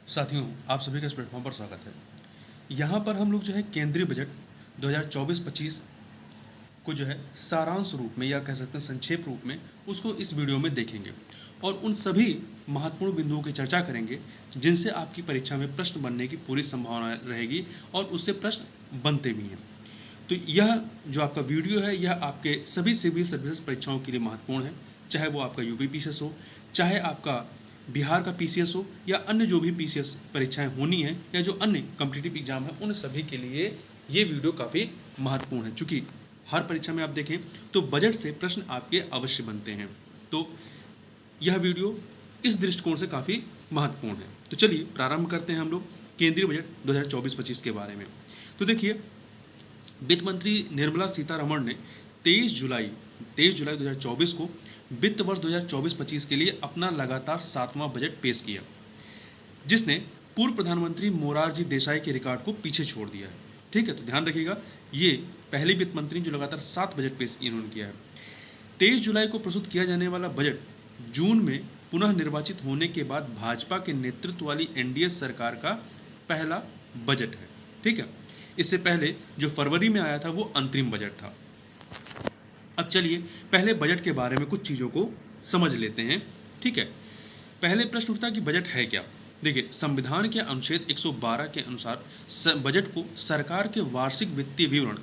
साथियों, आप सभी का इस प्लेटफॉर्म पर स्वागत है। यहाँ पर हम लोग जो है केंद्रीय बजट 2024-25 को जो है सारांश रूप में या कह सकते हैं संक्षेप रूप में उसको इस वीडियो में देखेंगे और उन सभी महत्वपूर्ण बिंदुओं की चर्चा करेंगे जिनसे आपकी परीक्षा में प्रश्न बनने की पूरी संभावना रहेगी और उससे प्रश्न बनते भी हैं। तो यह जो आपका वीडियो है यह आपके सभी सिविल सर्विसेज परीक्षाओं के लिए महत्वपूर्ण है, चाहे वो आपका यूपी पीसीएस हो, चाहे आपका बिहार का पीसीएस हो या अन्य जो भी पीसीएस परीक्षाएं होनी है या जो अन्य कॉम्पिटिटिव एग्जाम है उन सभी के लिए ये वीडियो काफ़ी महत्वपूर्ण है। चूँकि हर परीक्षा में आप देखें तो बजट से प्रश्न आपके अवश्य बनते हैं, तो यह वीडियो इस दृष्टिकोण से काफ़ी महत्वपूर्ण है। तो चलिए प्रारंभ करते हैं हम लोग केंद्रीय बजट 2024-25 के बारे में। तो देखिए, वित्त मंत्री निर्मला सीतारमण ने 23 जुलाई 2024 को वित्त वर्ष 2024-25 के लिए अपना लगातार 7वां बजट पेश किया, जिसने पूर्व प्रधानमंत्री मोरारजी देसाई के रिकॉर्ड को पीछे छोड़ दिया है। ठीक है, तो ध्यान रखिएगा, ये पहले वित्त मंत्री जो लगातार 7 बजट पेश इन्होंने किया है। 23 जुलाई को प्रस्तुत किया जाने वाला बजट जून में पुनः निर्वाचित होने के बाद भाजपा के नेतृत्व वाली एनडीए सरकार का पहला बजट है। ठीक है, इससे पहले जो फरवरी में आया था वो अंतरिम बजट था। अब चलिए पहले बजट के बारे में कुछ चीज़ों को समझ लेते हैं। ठीक है, पहले प्रश्न उठता है कि बजट है क्या। देखिए, संविधान के अनुच्छेद 112 के अनुसार बजट को सरकार के वार्षिक वित्तीय विवरण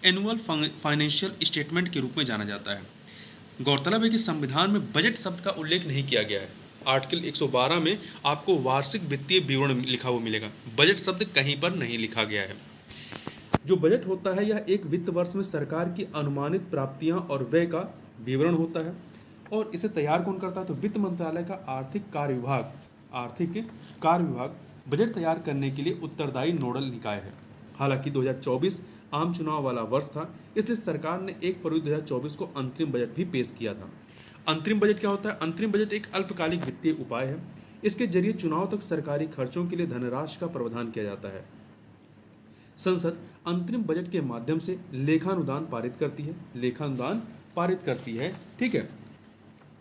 एनुअल फाइनेंशियल स्टेटमेंट के रूप में जाना जाता है। गौरतलब है कि संविधान में बजट शब्द का उल्लेख नहीं किया गया है। आर्टिकल 112 में आपको वार्षिक वित्तीय विवरण लिखा हुआ मिलेगा, बजट शब्द कहीं पर नहीं लिखा गया है। जो बजट होता है यह एक वित्त वर्ष में सरकार की अनुमानित प्राप्तियां और व्यय का विवरण होता है और इसे तैयार कौन करता है, तो वित्त मंत्रालय का आर्थिक कार्य विभाग बजट तैयार करने के लिए उत्तरदायी नोडल निकाय है। हालांकि 2024 आम चुनाव वाला वर्ष था, इसलिए सरकार ने 1 फरवरी 2024 को अंतरिम बजट भी पेश किया था। अंतरिम बजट क्या होता है? अंतरिम बजट एक अल्पकालिक वित्तीय उपाय है। इसके जरिए चुनाव तक सरकारी खर्चों के लिए धनराशि का प्रावधान किया जाता है। संसद अंतरिम बजट के माध्यम से लेखानुदान पारित करती है। ठीक है,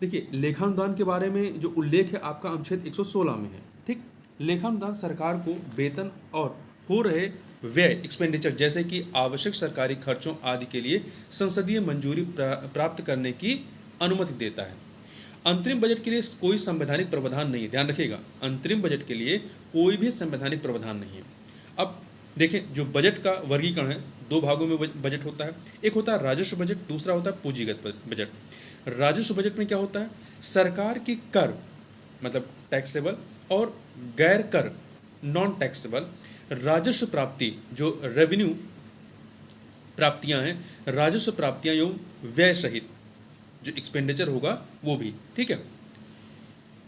देखिए, लेखानुदान के बारे में जो उल्लेख है आपका अनुच्छेद 116 में है। ठीक, लेखानुदान सरकार को वेतन और हो रहे व्यय एक्सपेंडिचर जैसे कि आवश्यक सरकारी खर्चों आदि के लिए संसदीय मंजूरी प्राप्त करने की अनुमति देता है। अंतरिम बजट के लिए कोई संवैधानिक प्रावधान नहीं है, ध्यान रखिएगा, अंतरिम बजट के लिए कोई भी संवैधानिक प्रावधान नहीं है। अब देखें, जो बजट का वर्गीकरण है, 2 भागों में बजट होता है। एक होता है राजस्व बजट, दूसरा होता है पूंजीगत बजट। राजस्व बजट में क्या होता है? सरकार की कर मतलब टैक्सेबल और गैर कर नॉन टैक्सेबल राजस्व प्राप्ति जो रेवेन्यू प्राप्तियां हैं, राजस्व प्राप्तियां एवं व्यय सहित जो एक्सपेंडिचर होगा वो भी। ठीक है,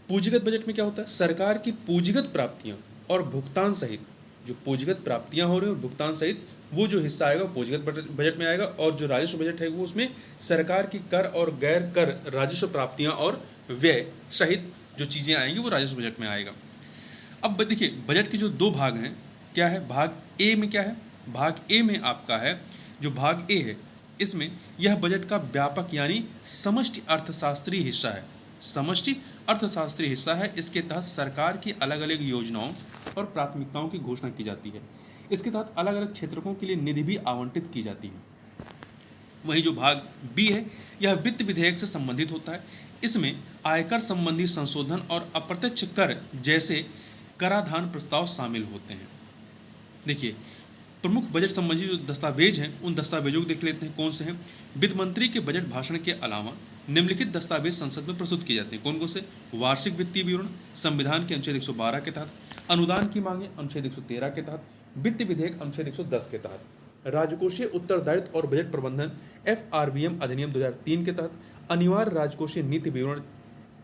पूंजीगत बजट में क्या होता है? सरकार की पूंजीगत प्राप्तियां और भुगतान सहित, जो पूंजीगत प्राप्तियां हो रही हैं और भुगतान सहित वो जो हिस्सा आएगा पूंजीगत बजट में आएगा, और जो राजस्व बजट है वो उसमें सरकार की कर और गैर कर राजस्व प्राप्तियां और व्यय सहित जो चीज़ें आएंगी वो राजस्व बजट में आएगा। अब देखिए, बजट के जो 2 भाग हैं, क्या है? भाग ए में क्या है? भाग ए में आपका है, जो भाग ए है इसमें यह बजट का व्यापक यानी समष्टि अर्थशास्त्रीय हिस्सा है। समष्टि अर्थशास्त्रीय हिस्सा है। इसके तहत सरकार की अलग अलग योजनाओं और प्राथमिकताओं की घोषणा की जाती है। इसके तहत अलग अलग क्षेत्रों के लिए निधि भी आवंटित की जाती है। वहीं जो भाग बी है यह वित्त विधेयक से संबंधित होता है। इसमें आयकर संबंधी संशोधन और अप्रत्यक्ष कर जैसे कराधान प्रस्ताव शामिल होते हैं। देखिए, प्रमुख बजट संबंधी जो दस्तावेज हैं उन दस्तावेजों को देख लेते हैं कौन से हैं। वित्त मंत्री के बजट भाषण के अलावा निम्नलिखित दस्तावेज संसद में प्रस्तुत किए जाते हैं। कौन कौन से? वार्षिक वित्तीय विवरण संविधान के अनुच्छेद 112 के तहत, अनुदान की मांगे अनुच्छेद 113 के तहत, वित्त विधेयक अनुच्छेद 110 के तहत, राजकोषीय उत्तरदायित्व और बजट प्रबंधन FRBM अधिनियम 2003 के तहत, अनिवार्य राजकोषीय नीति विवरण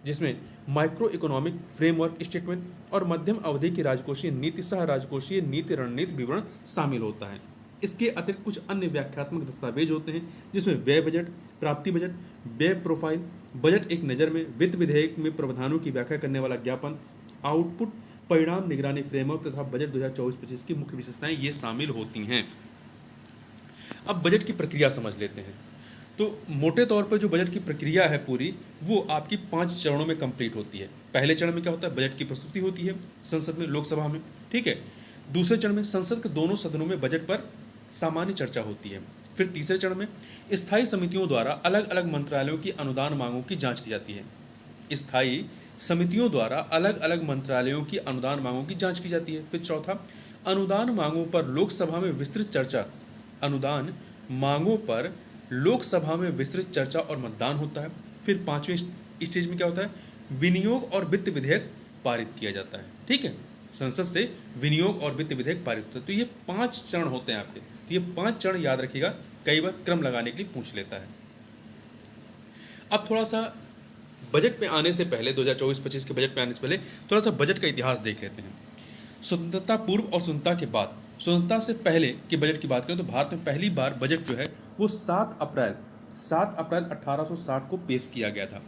जिसमें माइक्रो इकोनॉमिक फ्रेमवर्क स्टेटमेंट और मध्यम अवधि की राजकोषीय नीति सह राजकोषीय नीति रणनीति विवरण शामिल होता है। इसके अतिरिक्त कुछ अन्य व्याख्यात्मक दस्तावेज होते हैं जिसमें व्यय बजट, प्राप्ति बजट, व्यय प्रोफाइल, बजट एक नज़र में, वित्त विधेयक में प्रावधानों की व्याख्या करने वाला ज्ञापन, आउटपुट परिणाम निगरानी फ्रेमवर्क तथा बजट 2024-25 की मुख्य विशेषताएं ये शामिल होती हैं। अब बजट की प्रक्रिया समझ लेते हैं। तो मोटे तौर पर जो बजट की प्रक्रिया है पूरी, वो आपकी 5 चरणों में कंप्लीट होती है। पहले चरण में क्या होता है, बजट की प्रस्तुति होती है संसद में, लोकसभा में, ठीक है। दूसरे चरण में संसद के दोनों सदनों में बजट पर सामान्य चर्चा होती है। फिर तीसरे चरण में स्थायी समितियों द्वारा अलग अलग मंत्रालयों की अनुदान मांगों की जांच की जाती है। स्थायी समितियों द्वारा अलग अलग मंत्रालयों की अनुदान मांगों की जांच की जाती है। फिर चौथा, अनुदान मांगों पर लोकसभा में विस्तृत चर्चा, अनुदान मांगों पर लोकसभा में विस्तृत चर्चा और मतदान होता है। फिर पांचवें स्टेज में क्या होता है, विनियोग और वित्त विधेयक पारित किया जाता है, ठीक है। संसद से विनियोग और वित्त विधेयक पारित होता है। तो ये 5 चरण होते हैं आपके। तो ये 5 चरण याद रखिएगा, कई बार क्रम लगाने के लिए पूछ लेता है। अब थोड़ा सा बजट पे आने से पहले, 2024-25 के बजट पे आने से पहले थोड़ा सा बजट का इतिहास देख लेते हैं। स्वतंत्रता पूर्व और स्वतंत्रता के बाद, स्वतंत्रता से पहले के बजट की बात करें तो भारत में पहली बार बजट जो है वो 7 अप्रैल 1860 को पेश किया गया था।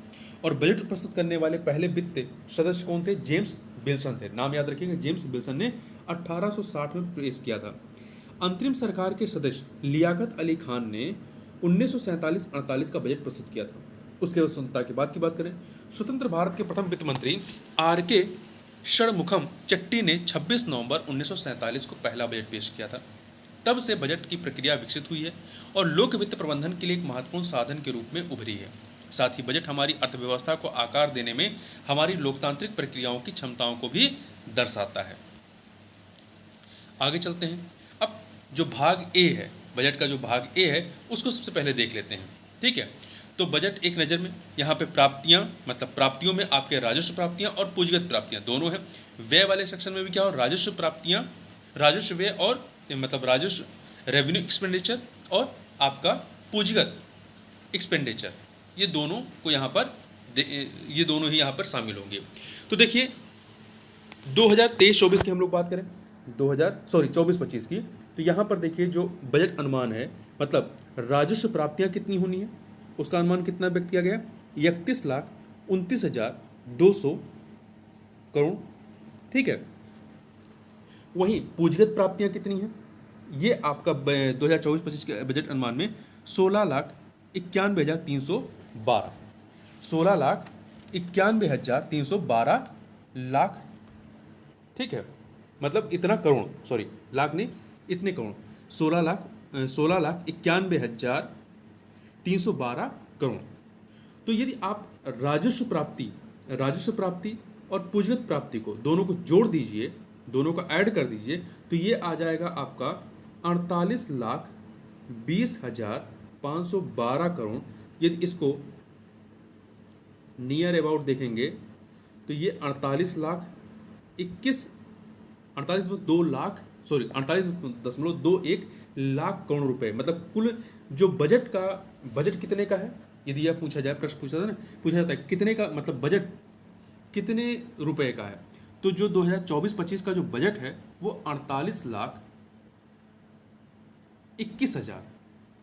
और बजट प्रस्तुत करने वाले पहले वित्त सदस्य कौन थे, जेम्स विल्सन थे। नाम याद रखिएगा, जेम्स विल्सन ने 1860 में पेश किया था। अंतरिम सरकार के सदस्य लियाकत अली खान ने 1947-48 का बजट प्रस्तुत किया था। उसके बाद स्वतंत्रता के बाद की बात करें, स्वतंत्र भारत के प्रथम वित्त मंत्री आर.के. षणमुखम चट्टी ने 26 नवंबर 1947 को पहला बजट पेश किया था। तब से बजट की प्रक्रिया विकसित हुई है और लोक वित्त प्रबंधन के लिए एक महत्वपूर्ण साधन के रूप में उभरी है। साथ ही बजट हमारी अर्थव्यवस्था को आकार देने में हमारी लोकतांत्रिक प्रक्रियाओं की क्षमताओं को भी दर्शाता है। आगे चलते हैं। अब जो भाग ए है, बजट का जो भाग ए है, उसको सबसे पहले देख लेते हैं, ठीक है। तो बजट एक नज़र में, यहाँ पे प्राप्तियाँ, मतलब प्राप्तियों में आपके राजस्व प्राप्तियाँ और पूंजीगत प्राप्तियाँ दोनों हैं। व्यय वाले सेक्शन में भी क्या हो, राजस्व प्राप्तियाँ, राजस्व व्यय और मतलब राजस्व रेवेन्यू एक्सपेंडिचर और आपका पूंजीगत एक्सपेंडिचर, ये दोनों को यहाँ पर ये दोनों ही यहाँ पर शामिल होंगे। तो देखिए 2023-24 की हम लोग बात करें, 24-25 की, तो यहाँ पर देखिए जो बजट अनुमान है, मतलब राजस्व प्राप्तियाँ कितनी होनी है, उसका अनुमान कितना व्यक्त किया गया, 31,29,200 करोड़, ठीक है। वहीं पूंजीगत प्राप्तियां कितनी हैं, ये आपका 2024-25 के बजट अनुमान में 16,91,312, 16,91,312 लाख, ठीक है। मतलब इतना करोड़, सॉरी लाख नहीं, इतने करोड़, 16,91,312 करोड़। तो यदि आप राजस्व प्राप्ति और पूंजीगत प्राप्ति को दोनों को जोड़ दीजिए, दोनों को ऐड कर दीजिए, तो ये आ जाएगा आपका 48,20,512 करोड़। यदि इसको नियर अबाउट देखेंगे तो ये 48,21 लाख करोड़ रुपए, मतलब कुल जो बजट कितने का है, यदि यह पूछा जाए, प्रश्न पूछा जाता है कितने का, मतलब बजट कितने रुपए का है, तो जो 2024-25 का जो बजट है वो 48,21,000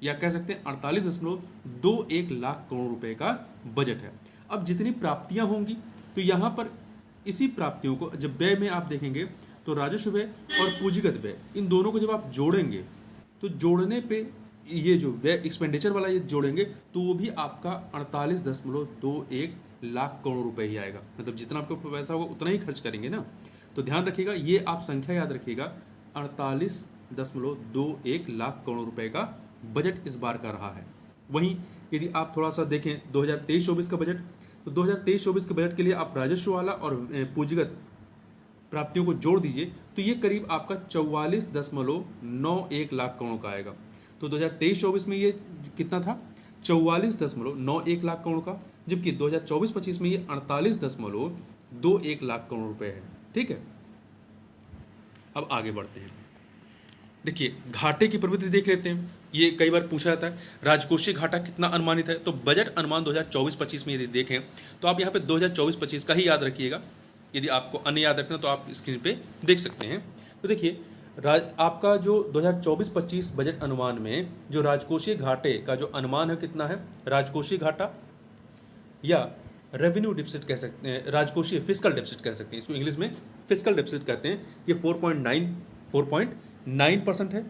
या कह सकते हैं 48.21 लाख करोड़ रुपए का बजट है। अब जितनी प्राप्तियां होंगी तो यहाँ पर इसी प्राप्तियों को जब व्यय में आप देखेंगे तो राजस्व व्यय और पूंजीगत व्यय, इन दोनों को जब आप जोड़ेंगे तो जोड़ने पे ये जो व्यय एक्सपेंडिचर वाला ये जोड़ेंगे तो वो भी आपका 48.21 लाख करोड़ रुपए ही आएगा। मतलब जितना आपको पैसा होगा उतना ही खर्च करेंगे ना। तो ध्यान रखिएगा, ये आप संख्या याद रखिएगा, 48.21 लाख करोड़ रुपए का बजट इस बार का रहा है। वहीं यदि आप थोड़ा सा देखें 2023-24 का बजट, तो 2023-24 के बजट के लिए आप राजस्व वाला और पूंजीगत प्राप्तियों को जोड़ दीजिए तो ये करीब आपका 44.91 लाख करोड़ का आएगा। तो 2023-24 में ये कितना था, 44.91 लाख करोड़ का, जबकि 2024-25 में ये 48.21 लाख करोड़ रुपए है, ठीक है। अब आगे बढ़ते हैं। देखिए घाटे की प्रवृत्ति देख लेते हैं, ये कई बार पूछा जाता है राजकोषीय घाटा कितना अनुमानित है। तो बजट अनुमान 2024-25 में यदि देखें तो आप यहाँ पे 2024-25 का ही याद रखिएगा, यदि आपको अन्य याद रखना तो आप स्क्रीन पे देख सकते हैं। तो देखिए आपका जो 2024-25 बजट अनुमान में जो राजकोषीय घाटे का जो अनुमान है कितना है, राजकोषीय घाटा या रेवेन्यू डिफिसिट कह सकते हैं, राजकोषीय फिस्कल डेफिसिट कह सकते हैं, इसको इंग्लिश में फिस्कल डेफिसिट कहते हैं। ये 4.9% है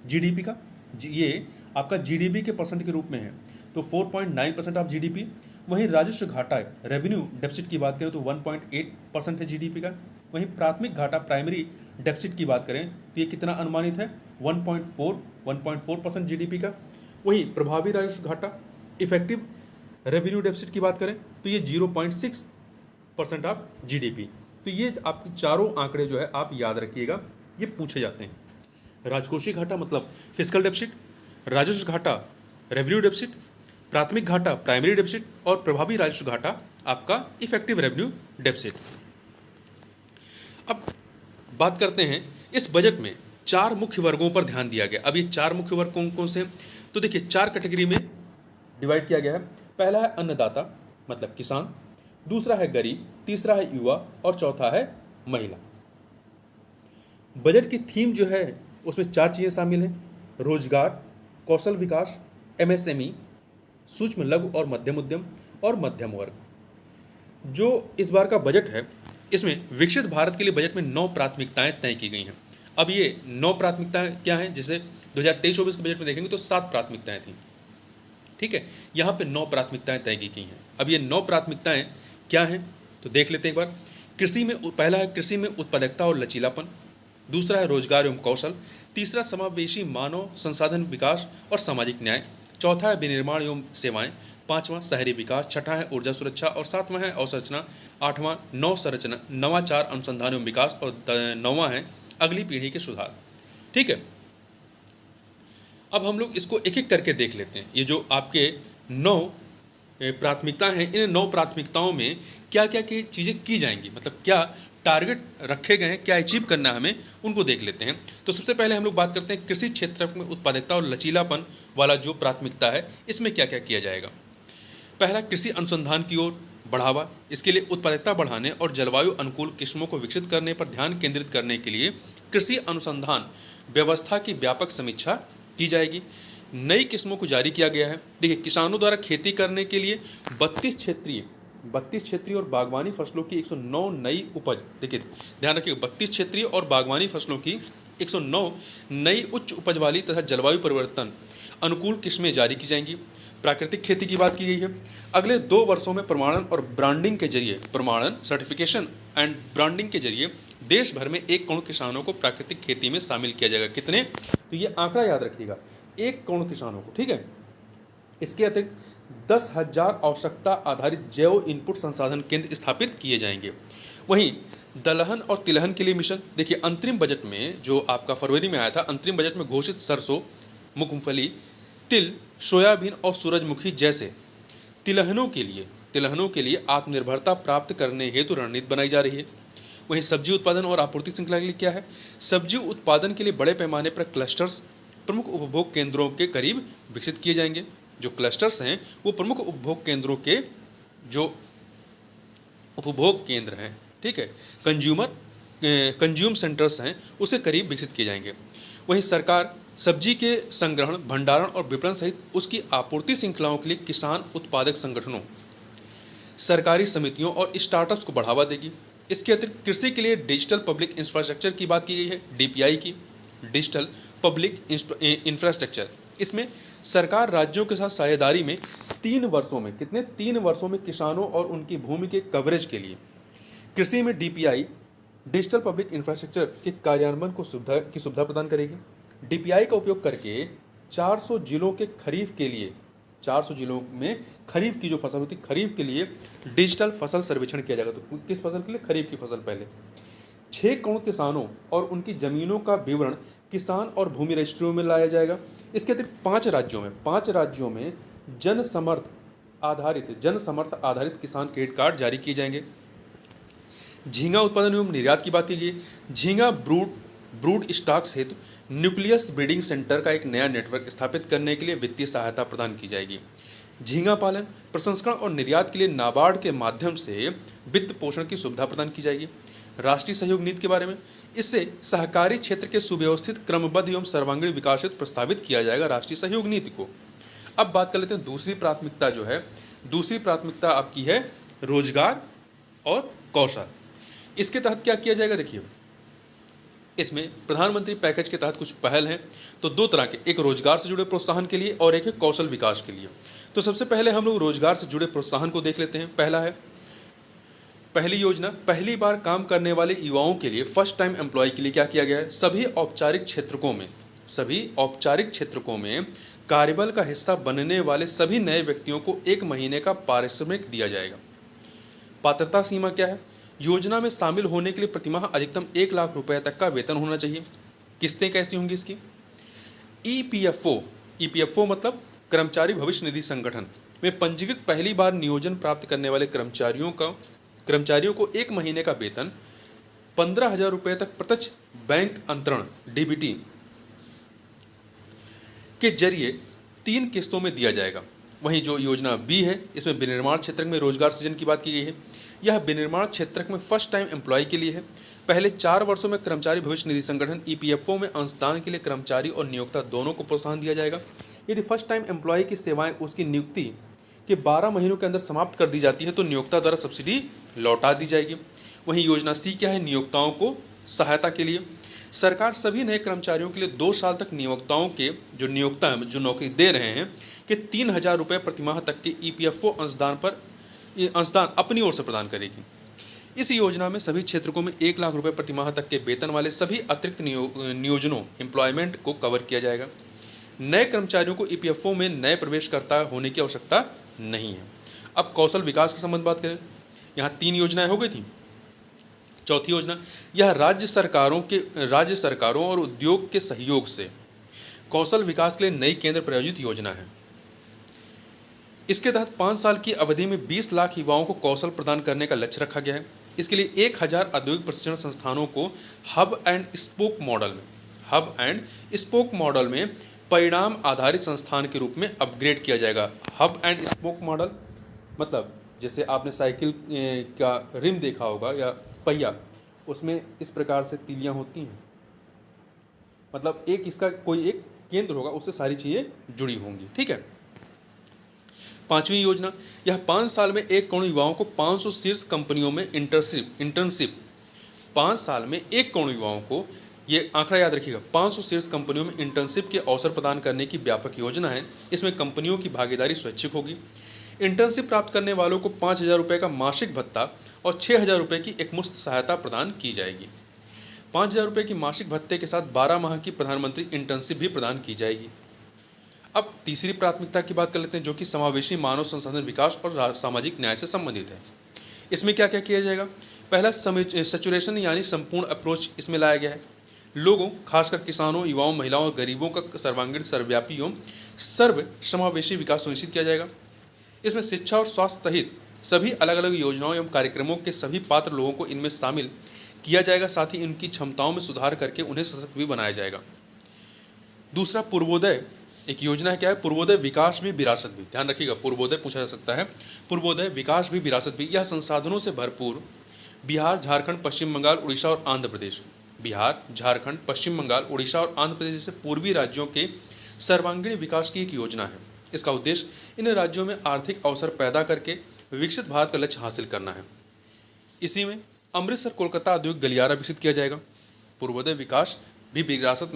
जीडीपी का, ये आपका जीडीपी के परसेंट के रूप में है। तो 4.9% ऑफ जीडीपी। वहीं राजस्व घाटा रेवेन्यू डेफिसिट की बात करें तो 1.8% है जीडीपी का। वहीं प्राथमिक घाटा प्राइमरी डेफिसिट की बात करें तो ये कितना अनुमानित है 1.4% जीडीपी का। वहीं प्रभावी राजस्व घाटा इफेक्टिव रेवेन्यू डेफिसिट की बात करें तो ये 0.6% ऑफ जीडीपी। तो ये आपके चारों आंकड़े जो है आप याद रखिएगा, ये पूछे जाते हैं। राजकोषीय घाटा मतलब फिस्कल डेफिसिट, राजस्व घाटा रेवेन्यू डेफिसिट, प्राथमिक घाटा प्राइमरी डेफिसिट और प्रभावी राजस्व घाटा आपका इफेक्टिव रेवेन्यू डेफिसिट। अब बात करते हैं इस बजट में 4 मुख्य वर्गों पर ध्यान दिया गया। अब ये 4 मुख्य वर्ग कौन कौन से, तो देखिए 4 कैटेगरी में डिवाइड किया गया है। पहला है अन्नदाता मतलब किसान, दूसरा है गरीब, तीसरा है युवा और चौथा है महिला। बजट की थीम जो है उसमें 4 चीजें शामिल हैं, रोजगार, कौशल विकास, एमएसएमई, सूक्ष्म लघु और मध्यम उद्यम और मध्यम वर्ग। जो इस बार का बजट है इसमें विकसित भारत के लिए बजट में 9 प्राथमिकताएं तय की गई हैं। अब ये 9 प्राथमिकताएं क्या हैं, जैसे 2023-24 के बजट में देखेंगे तो 7 प्राथमिकताएं थी, ठीक है, यहाँ पे 9 प्राथमिकताएं तय की गई हैं। अब ये 9 प्राथमिकताएं क्या हैं तो देख लेते हैं एक बार। कृषि में पहला है कृषि में उत्पादकता और लचीलापन, दूसरा है रोजगार एवं कौशल, तीसरा समावेशी मानव संसाधन विकास और सामाजिक न्याय, चौथा है विनिर्माण एवं सेवाएं, पांचवां शहरी विकास, छठा है ऊर्जा सुरक्षा और सातवां है अवसंरचना, आठवां नवाचार अनुसंधान एवं विकास और 9वां है अगली पीढ़ी के सुधार। ठीक है, अब हम लोग इसको एक एक करके देख लेते हैं। ये जो आपके 9 प्राथमिकता हैं, इन 9 प्राथमिकताओं में क्या क्या की चीज़ें की जाएंगी, मतलब क्या टारगेट रखे गए हैं, क्या अचीव करना है हमें, उनको देख लेते हैं। तो सबसे पहले हम लोग बात करते हैं कृषि क्षेत्र में उत्पादकता और लचीलापन वाला जो प्राथमिकता है, इसमें क्या क्या किया जाएगा। पहला, कृषि अनुसंधान की ओर बढ़ावा। इसके लिए उत्पादकता बढ़ाने और जलवायु अनुकूल किस्मों को विकसित करने पर ध्यान केंद्रित करने के लिए कृषि अनुसंधान व्यवस्था की व्यापक समीक्षा की जाएगी। नई किस्मों को जारी किया गया है। देखिए, किसानों द्वारा खेती करने के लिए 32 क्षेत्रीय और बागवानी फसलों की 109 नई उपज, देखिए ध्यान रखिए 32 क्षेत्रीय और बागवानी फसलों की 109 नई उच्च उपज वाली तथा जलवायु परिवर्तन अनुकूल किस्में जारी की जाएंगी। प्राकृतिक खेती की बात की गई है। अगले 2 वर्षों में प्रमाणन और ब्रांडिंग के जरिए, प्रमाणन सर्टिफिकेशन एंड ब्रांडिंग के जरिए देश भर में 1 करोड़ किसानों को प्राकृतिक खेती में शामिल किया जाएगा। कितने, तो ये आंकड़ा याद रखिएगा, 1 करोड़ किसानों को, ठीक है। इसके अतिरिक्त 10,000 आवश्यकता आधारित जैव इनपुट संसाधन केंद्र स्थापित किए जाएंगे। वहीं दलहन और तिलहन के लिए मिशन, देखिए अंतरिम बजट में जो आपका फरवरी में आया था, अंतरिम बजट में घोषित सरसों, मूंगफली, तिल, सोयाबीन और सूरजमुखी जैसे तिलहनों के लिए आत्मनिर्भरता प्राप्त करने हेतु रणनीति बनाई जा रही है। वहीं सब्जी उत्पादन और आपूर्ति श्रृंखला के लिए क्या है, सब्जी उत्पादन के लिए बड़े पैमाने पर क्लस्टर्स प्रमुख उपभोग केंद्रों के करीब विकसित किए जाएंगे। जो क्लस्टर्स हैं वो प्रमुख उपभोग केंद्रों के जो उपभोग केंद्र हैं, ठीक है, कंज्यूम सेंटर्स हैं, उसे करीब विकसित किए जाएंगे। वहीं सरकार सब्जी के संग्रहण, भंडारण और विपणन सहित उसकी आपूर्ति श्रृंखलाओं के लिए किसान उत्पादक संगठनों, सरकारी समितियों और स्टार्टअप्स को बढ़ावा देगी। इसके अतिरिक्त कृषि के लिए डिजिटल पब्लिक इंफ्रास्ट्रक्चर की बात की गई है, डीपीआई की, डिजिटल पब्लिक इंफ्रास्ट्रक्चर। इसमें सरकार राज्यों के साथ साझेदारी में 3 वर्षों में, कितने 3 वर्षों में किसानों और उनकी भूमि के कवरेज के लिए कृषि में डीपीआई, डिजिटल पब्लिक इंफ्रास्ट्रक्चर के कार्यान्वयन को सुविधा प्रदान करेगी। डीपीआई का उपयोग करके 400 जिलों के खरीफ के लिए, 400 जिलों में खरीफ की जो फसल होती है, खरीफ के लिए डिजिटल फसल सर्वेक्षण किया जाएगा। तो किस फसल के लिए, खरीफ की फसल। पहले 6 करोड़ किसानों और उनकी जमीनों का विवरण किसान और भूमि रजिस्ट्रियों में लाया जाएगा। इसके अतिरिक्त 5 राज्यों में जन समर्थ आधारित किसान क्रेडिट कार्ड जारी किए जाएंगे। झींगा उत्पादन एवं निर्यात की बात की गई। झींगा ब्रूड स्टॉक्स हेतु न्यूक्लियस ब्रीडिंग सेंटर का एक नया नेटवर्क स्थापित करने के लिए वित्तीय सहायता प्रदान की जाएगी। झींगा पालन, प्रसंस्करण और निर्यात के लिए नाबार्ड के माध्यम से वित्त पोषण की सुविधा प्रदान की जाएगी। राष्ट्रीय सहयोग नीति के बारे में, इससे सहकारी क्षेत्र के सुव्यवस्थित, क्रमबद्ध एवं सर्वांगीण विकास हेतु प्रस्तावित किया जाएगा राष्ट्रीय सहयोग नीति को। अब बात कर लेते हैं दूसरी प्राथमिकता जो है, दूसरी प्राथमिकता आपकी है रोजगार और कौशल। इसके तहत क्या किया जाएगा, देखिए इसमें प्रधानमंत्री पैकेज के तहत कुछ पहल हैं। तो 2 तरह के, एक रोजगार से जुड़े प्रोत्साहन के लिए और एक है कौशल विकास के लिए। तो सबसे पहले हम लोग रोजगार से जुड़े प्रोत्साहन को देख लेते हैं। पहली योजना, पहली बार काम करने वाले युवाओं के लिए, फर्स्ट टाइम एम्प्लॉय के लिए क्या किया गया है, सभी औपचारिक क्षेत्रकों में कार्यबल का हिस्सा बनने वाले सभी नए व्यक्तियों को 1 महीने का पारिश्रमिक दिया जाएगा। पात्रता सीमा क्या है, योजना में शामिल होने के लिए प्रतिमाह अधिकतम 1 लाख रुपए तक का वेतन होना चाहिए। किस्तें कैसी होंगी इसकी, ईपीएफओ मतलब कर्मचारी भविष्य निधि संगठन में पंजीकृत पहली बार नियोजन प्राप्त करने वाले कर्मचारियों को 1 महीने का वेतन 15,000 रुपये तक प्रत्यक्ष बैंक अंतरण डीबीटी के जरिए 3 किस्तों में दिया जाएगा। वहीं जो योजना बी है, इसमें विनिर्माण क्षेत्र में रोजगार सृजन की बात की गई है। यह विनिर्माण क्षेत्र में फर्स्ट टाइम एम्प्लॉय के लिए है। पहले 4 वर्षों में कर्मचारी भविष्य निधि संगठन ईपीएफओ में अंशदान के लिए कर्मचारी और नियोक्ता दोनों को प्रोत्साहन दिया जाएगा। यदि फर्स्ट टाइम एम्प्लॉय की सेवाएं उसकी नियुक्ति के 12 महीनों के अंदर समाप्त कर दी जाती है तो नियोक्ता द्वारा सब्सिडी लौटा दी जाएगी। वहीं योजना सी क्या है, नियोक्ताओं को सहायता के लिए सरकार सभी नए कर्मचारियों के लिए 2 साल तक नियोक्ताओं के जो नौकरी दे रहे हैं कि 3,000 रुपये प्रतिमाह तक के ईपीएफओ अंशदान अपनी ओर से प्रदान करेगी। इस योजना में सभी क्षेत्रों में 1 लाख रुपए प्रतिमाह तक के वेतन वाले सभी अतिरिक्त नियोजनों एम्प्लॉयमेंट को कवर किया जाएगा। नए कर्मचारियों को ईपीएफओ में नए प्रवेशकर्ता होने की आवश्यकता नहीं है। अब कौशल विकास के संबंध बात करें, यहाँ 3 योजनाएं हो गई थी। चौथी योजना, यह राज्य सरकारों और उद्योग के सहयोग से कौशल विकास के लिए नई केंद्र प्रायोजित योजना है। इसके तहत 5 साल की अवधि में 20 लाख युवाओं को कौशल प्रदान करने का लक्ष्य रखा गया है। इसके लिए 1000 औद्योगिक प्रशिक्षण संस्थानों को हब एंड स्पोक मॉडल में परिणाम आधारित संस्थान के रूप में अपग्रेड किया जाएगा। हब एंड स्पोक मॉडल मतलब जैसे आपने साइकिल का रिम देखा होगा या पहिया, उसमें इस प्रकार से तीलियां होती हैं, मतलब इसका कोई एक केंद्र होगा, उससे सारी चीजें जुड़ी होंगी। ठीक है। 5वीं योजना, यह 5 साल में 1 करोड़ युवाओं को 500 शीर्ष कंपनियों में इंटर्नशिप 5 साल में 1 करोड़ युवाओं को, ये आंकड़ा याद रखिएगा, 500 शीर्ष कंपनियों में इंटर्नशिप के अवसर प्रदान करने की व्यापक योजना है। इसमें कंपनियों की भागीदारी स्वैच्छिक होगी। इंटर्नशिप प्राप्त करने वालों को 5,000 रुपये का मासिक भत्ता और 6,000 रुपये की एकमुश्त सहायता प्रदान की जाएगी। 5,000 रुपये की मासिक भत्ते के साथ 12 माह की प्रधानमंत्री इंटर्नशिप भी प्रदान की जाएगी। अब तीसरी प्राथमिकता की बात कर लेते हैं, जो कि समावेशी मानव संसाधन विकास और सामाजिक न्याय से संबंधित है। इसमें क्या क्या किया जाएगा, पहला सैचुरेशन यानी संपूर्ण अप्रोच इसमें लाया गया है। लोगों, खासकर किसानों, युवाओं, महिलाओं और गरीबों का सर्वांगीण, सर्वव्यापी एवं सर्व समावेशी विकास सुनिश्चित किया जाएगा। इसमें शिक्षा और स्वास्थ्य सहित सभी अलग अलग योजनाओं एवं कार्यक्रमों के सभी पात्र लोगों को इनमें शामिल किया जाएगा। साथ ही उनकी क्षमताओं में सुधार करके उन्हें सशक्त भी बनाया जाएगा। दूसरा, पूर्वोदय एक योजना है। क्या है, पूर्वोदय विकास भी विरासत भी, ध्यान रखिएगा, पूर्वोदय पूछा जा सकता है। पूर्वोदय विकास भी विरासत भी, यह संसाधनों से भरपूर बिहार, झारखंड, पश्चिम बंगाल, उड़ीसा और आंध्र प्रदेश, बिहार, झारखंड, पश्चिम बंगाल, उड़ीसा और आंध्र प्रदेश जैसे पूर्वी राज्यों के सर्वांगीण विकास की एक योजना है। इसका उद्देश्य इन राज्यों में आर्थिक अवसर पैदा करके विकसित भारत का लक्ष्य हासिल करना है। इसी में अमृतसर कोलकाता औद्योगिक गलियारा विकसित किया जाएगा। पूर्वोदय विकास भी विरासत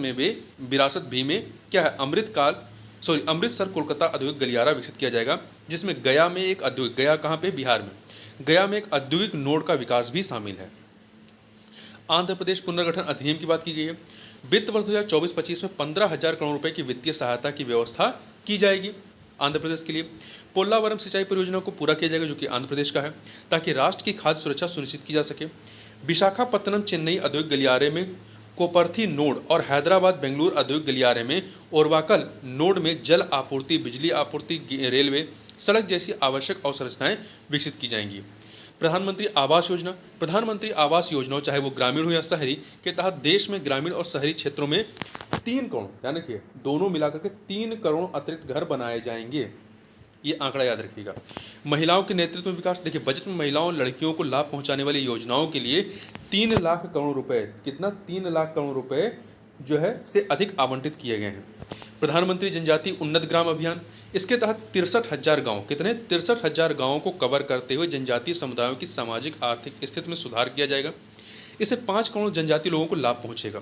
भी में क्या है, अमृतसर कोलकाता औद्योगिक गलियारा विकसित किया जाएगा, जिसमें गया कहाँ पे, बिहार में गया में एक औद्योगिक नोड का विकास भी शामिल है। आंध्र प्रदेश पुनर्गठन अधिनियम की बात की गई है। वित्त वर्ष 2024-25 में 15,000 करोड़ रुपए की वित्तीय सहायता की व्यवस्था की जाएगी आंध्र प्रदेश के लिए। पोल्लावरम सिंचाई परियोजना को पूरा किया जाएगा, जो कि आंध्र प्रदेश का है, ताकि राष्ट्र की खाद्य सुरक्षा सुनिश्चित की जा सके। विशाखापत्तनम चेन्नई औद्योगिक गलियारे में कोपरथी नोड और हैदराबाद बेंगलुरु औद्योगिक गलियारे में ओरवाकल नोड में जल आपूर्ति, बिजली आपूर्ति, रेलवे, सड़क जैसी आवश्यक अवसंरचनाएं विकसित की जाएंगी। प्रधानमंत्री आवास योजना चाहे वो ग्रामीण हो या शहरी के तहत देश में ग्रामीण और शहरी क्षेत्रों में 3 करोड़, ध्यान रखिए, दोनों मिलाकर के 3 करोड़ अतिरिक्त घर बनाए जाएंगे। ये आंकड़ा याद रखिएगा। महिलाओं के नेतृत्व में विकास, देखिए बजट में महिलाओं और लड़कियों को लाभ पहुंचाने वाली योजनाओं के लिए 3 लाख करोड़ रुपए, कितना, 3 लाख करोड़ रुपए जो है से अधिक आवंटित किए गए हैं। प्रधानमंत्री जनजाति उन्नत ग्राम अभियान, इसके तहत 63,000 गाँव, कितने, 63,000 गाँवों को कवर करते हुए जनजातीय समुदायों की सामाजिक आर्थिक स्थिति में सुधार किया जाएगा। इससे 5 करोड़ जनजातीय लोगों को लाभ पहुंचेगा।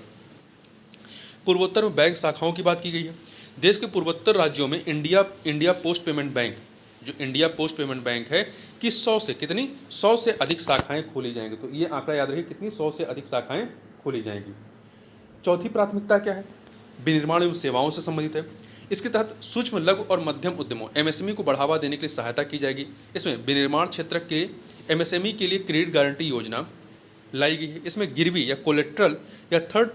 पूर्वोत्तर में बैंक शाखाओं की बात की गई है। देश के पूर्वोत्तर राज्यों में इंडिया पोस्ट पेमेंट बैंक, जो इंडिया पोस्ट पेमेंट बैंक है कि 100 से कितनी 100 से अधिक शाखाएं खोली जाएंगी। तो ये आंकड़ा याद रखिए, कितनी 100 से अधिक शाखाएं खोली जाएंगी। चौथी प्राथमिकता क्या है? विनिर्माण एवं सेवाओं से संबंधित है। इसके तहत सूक्ष्म लघु और मध्यम उद्यमों एमएसएमई को बढ़ावा देने के लिए सहायता की जाएगी। इसमें विनिर्माण क्षेत्र के एमएसएमई के लिए क्रेडिट गारंटी योजना लाई गई है। इसमें गिरवी या कोलेट्रल या थर्ड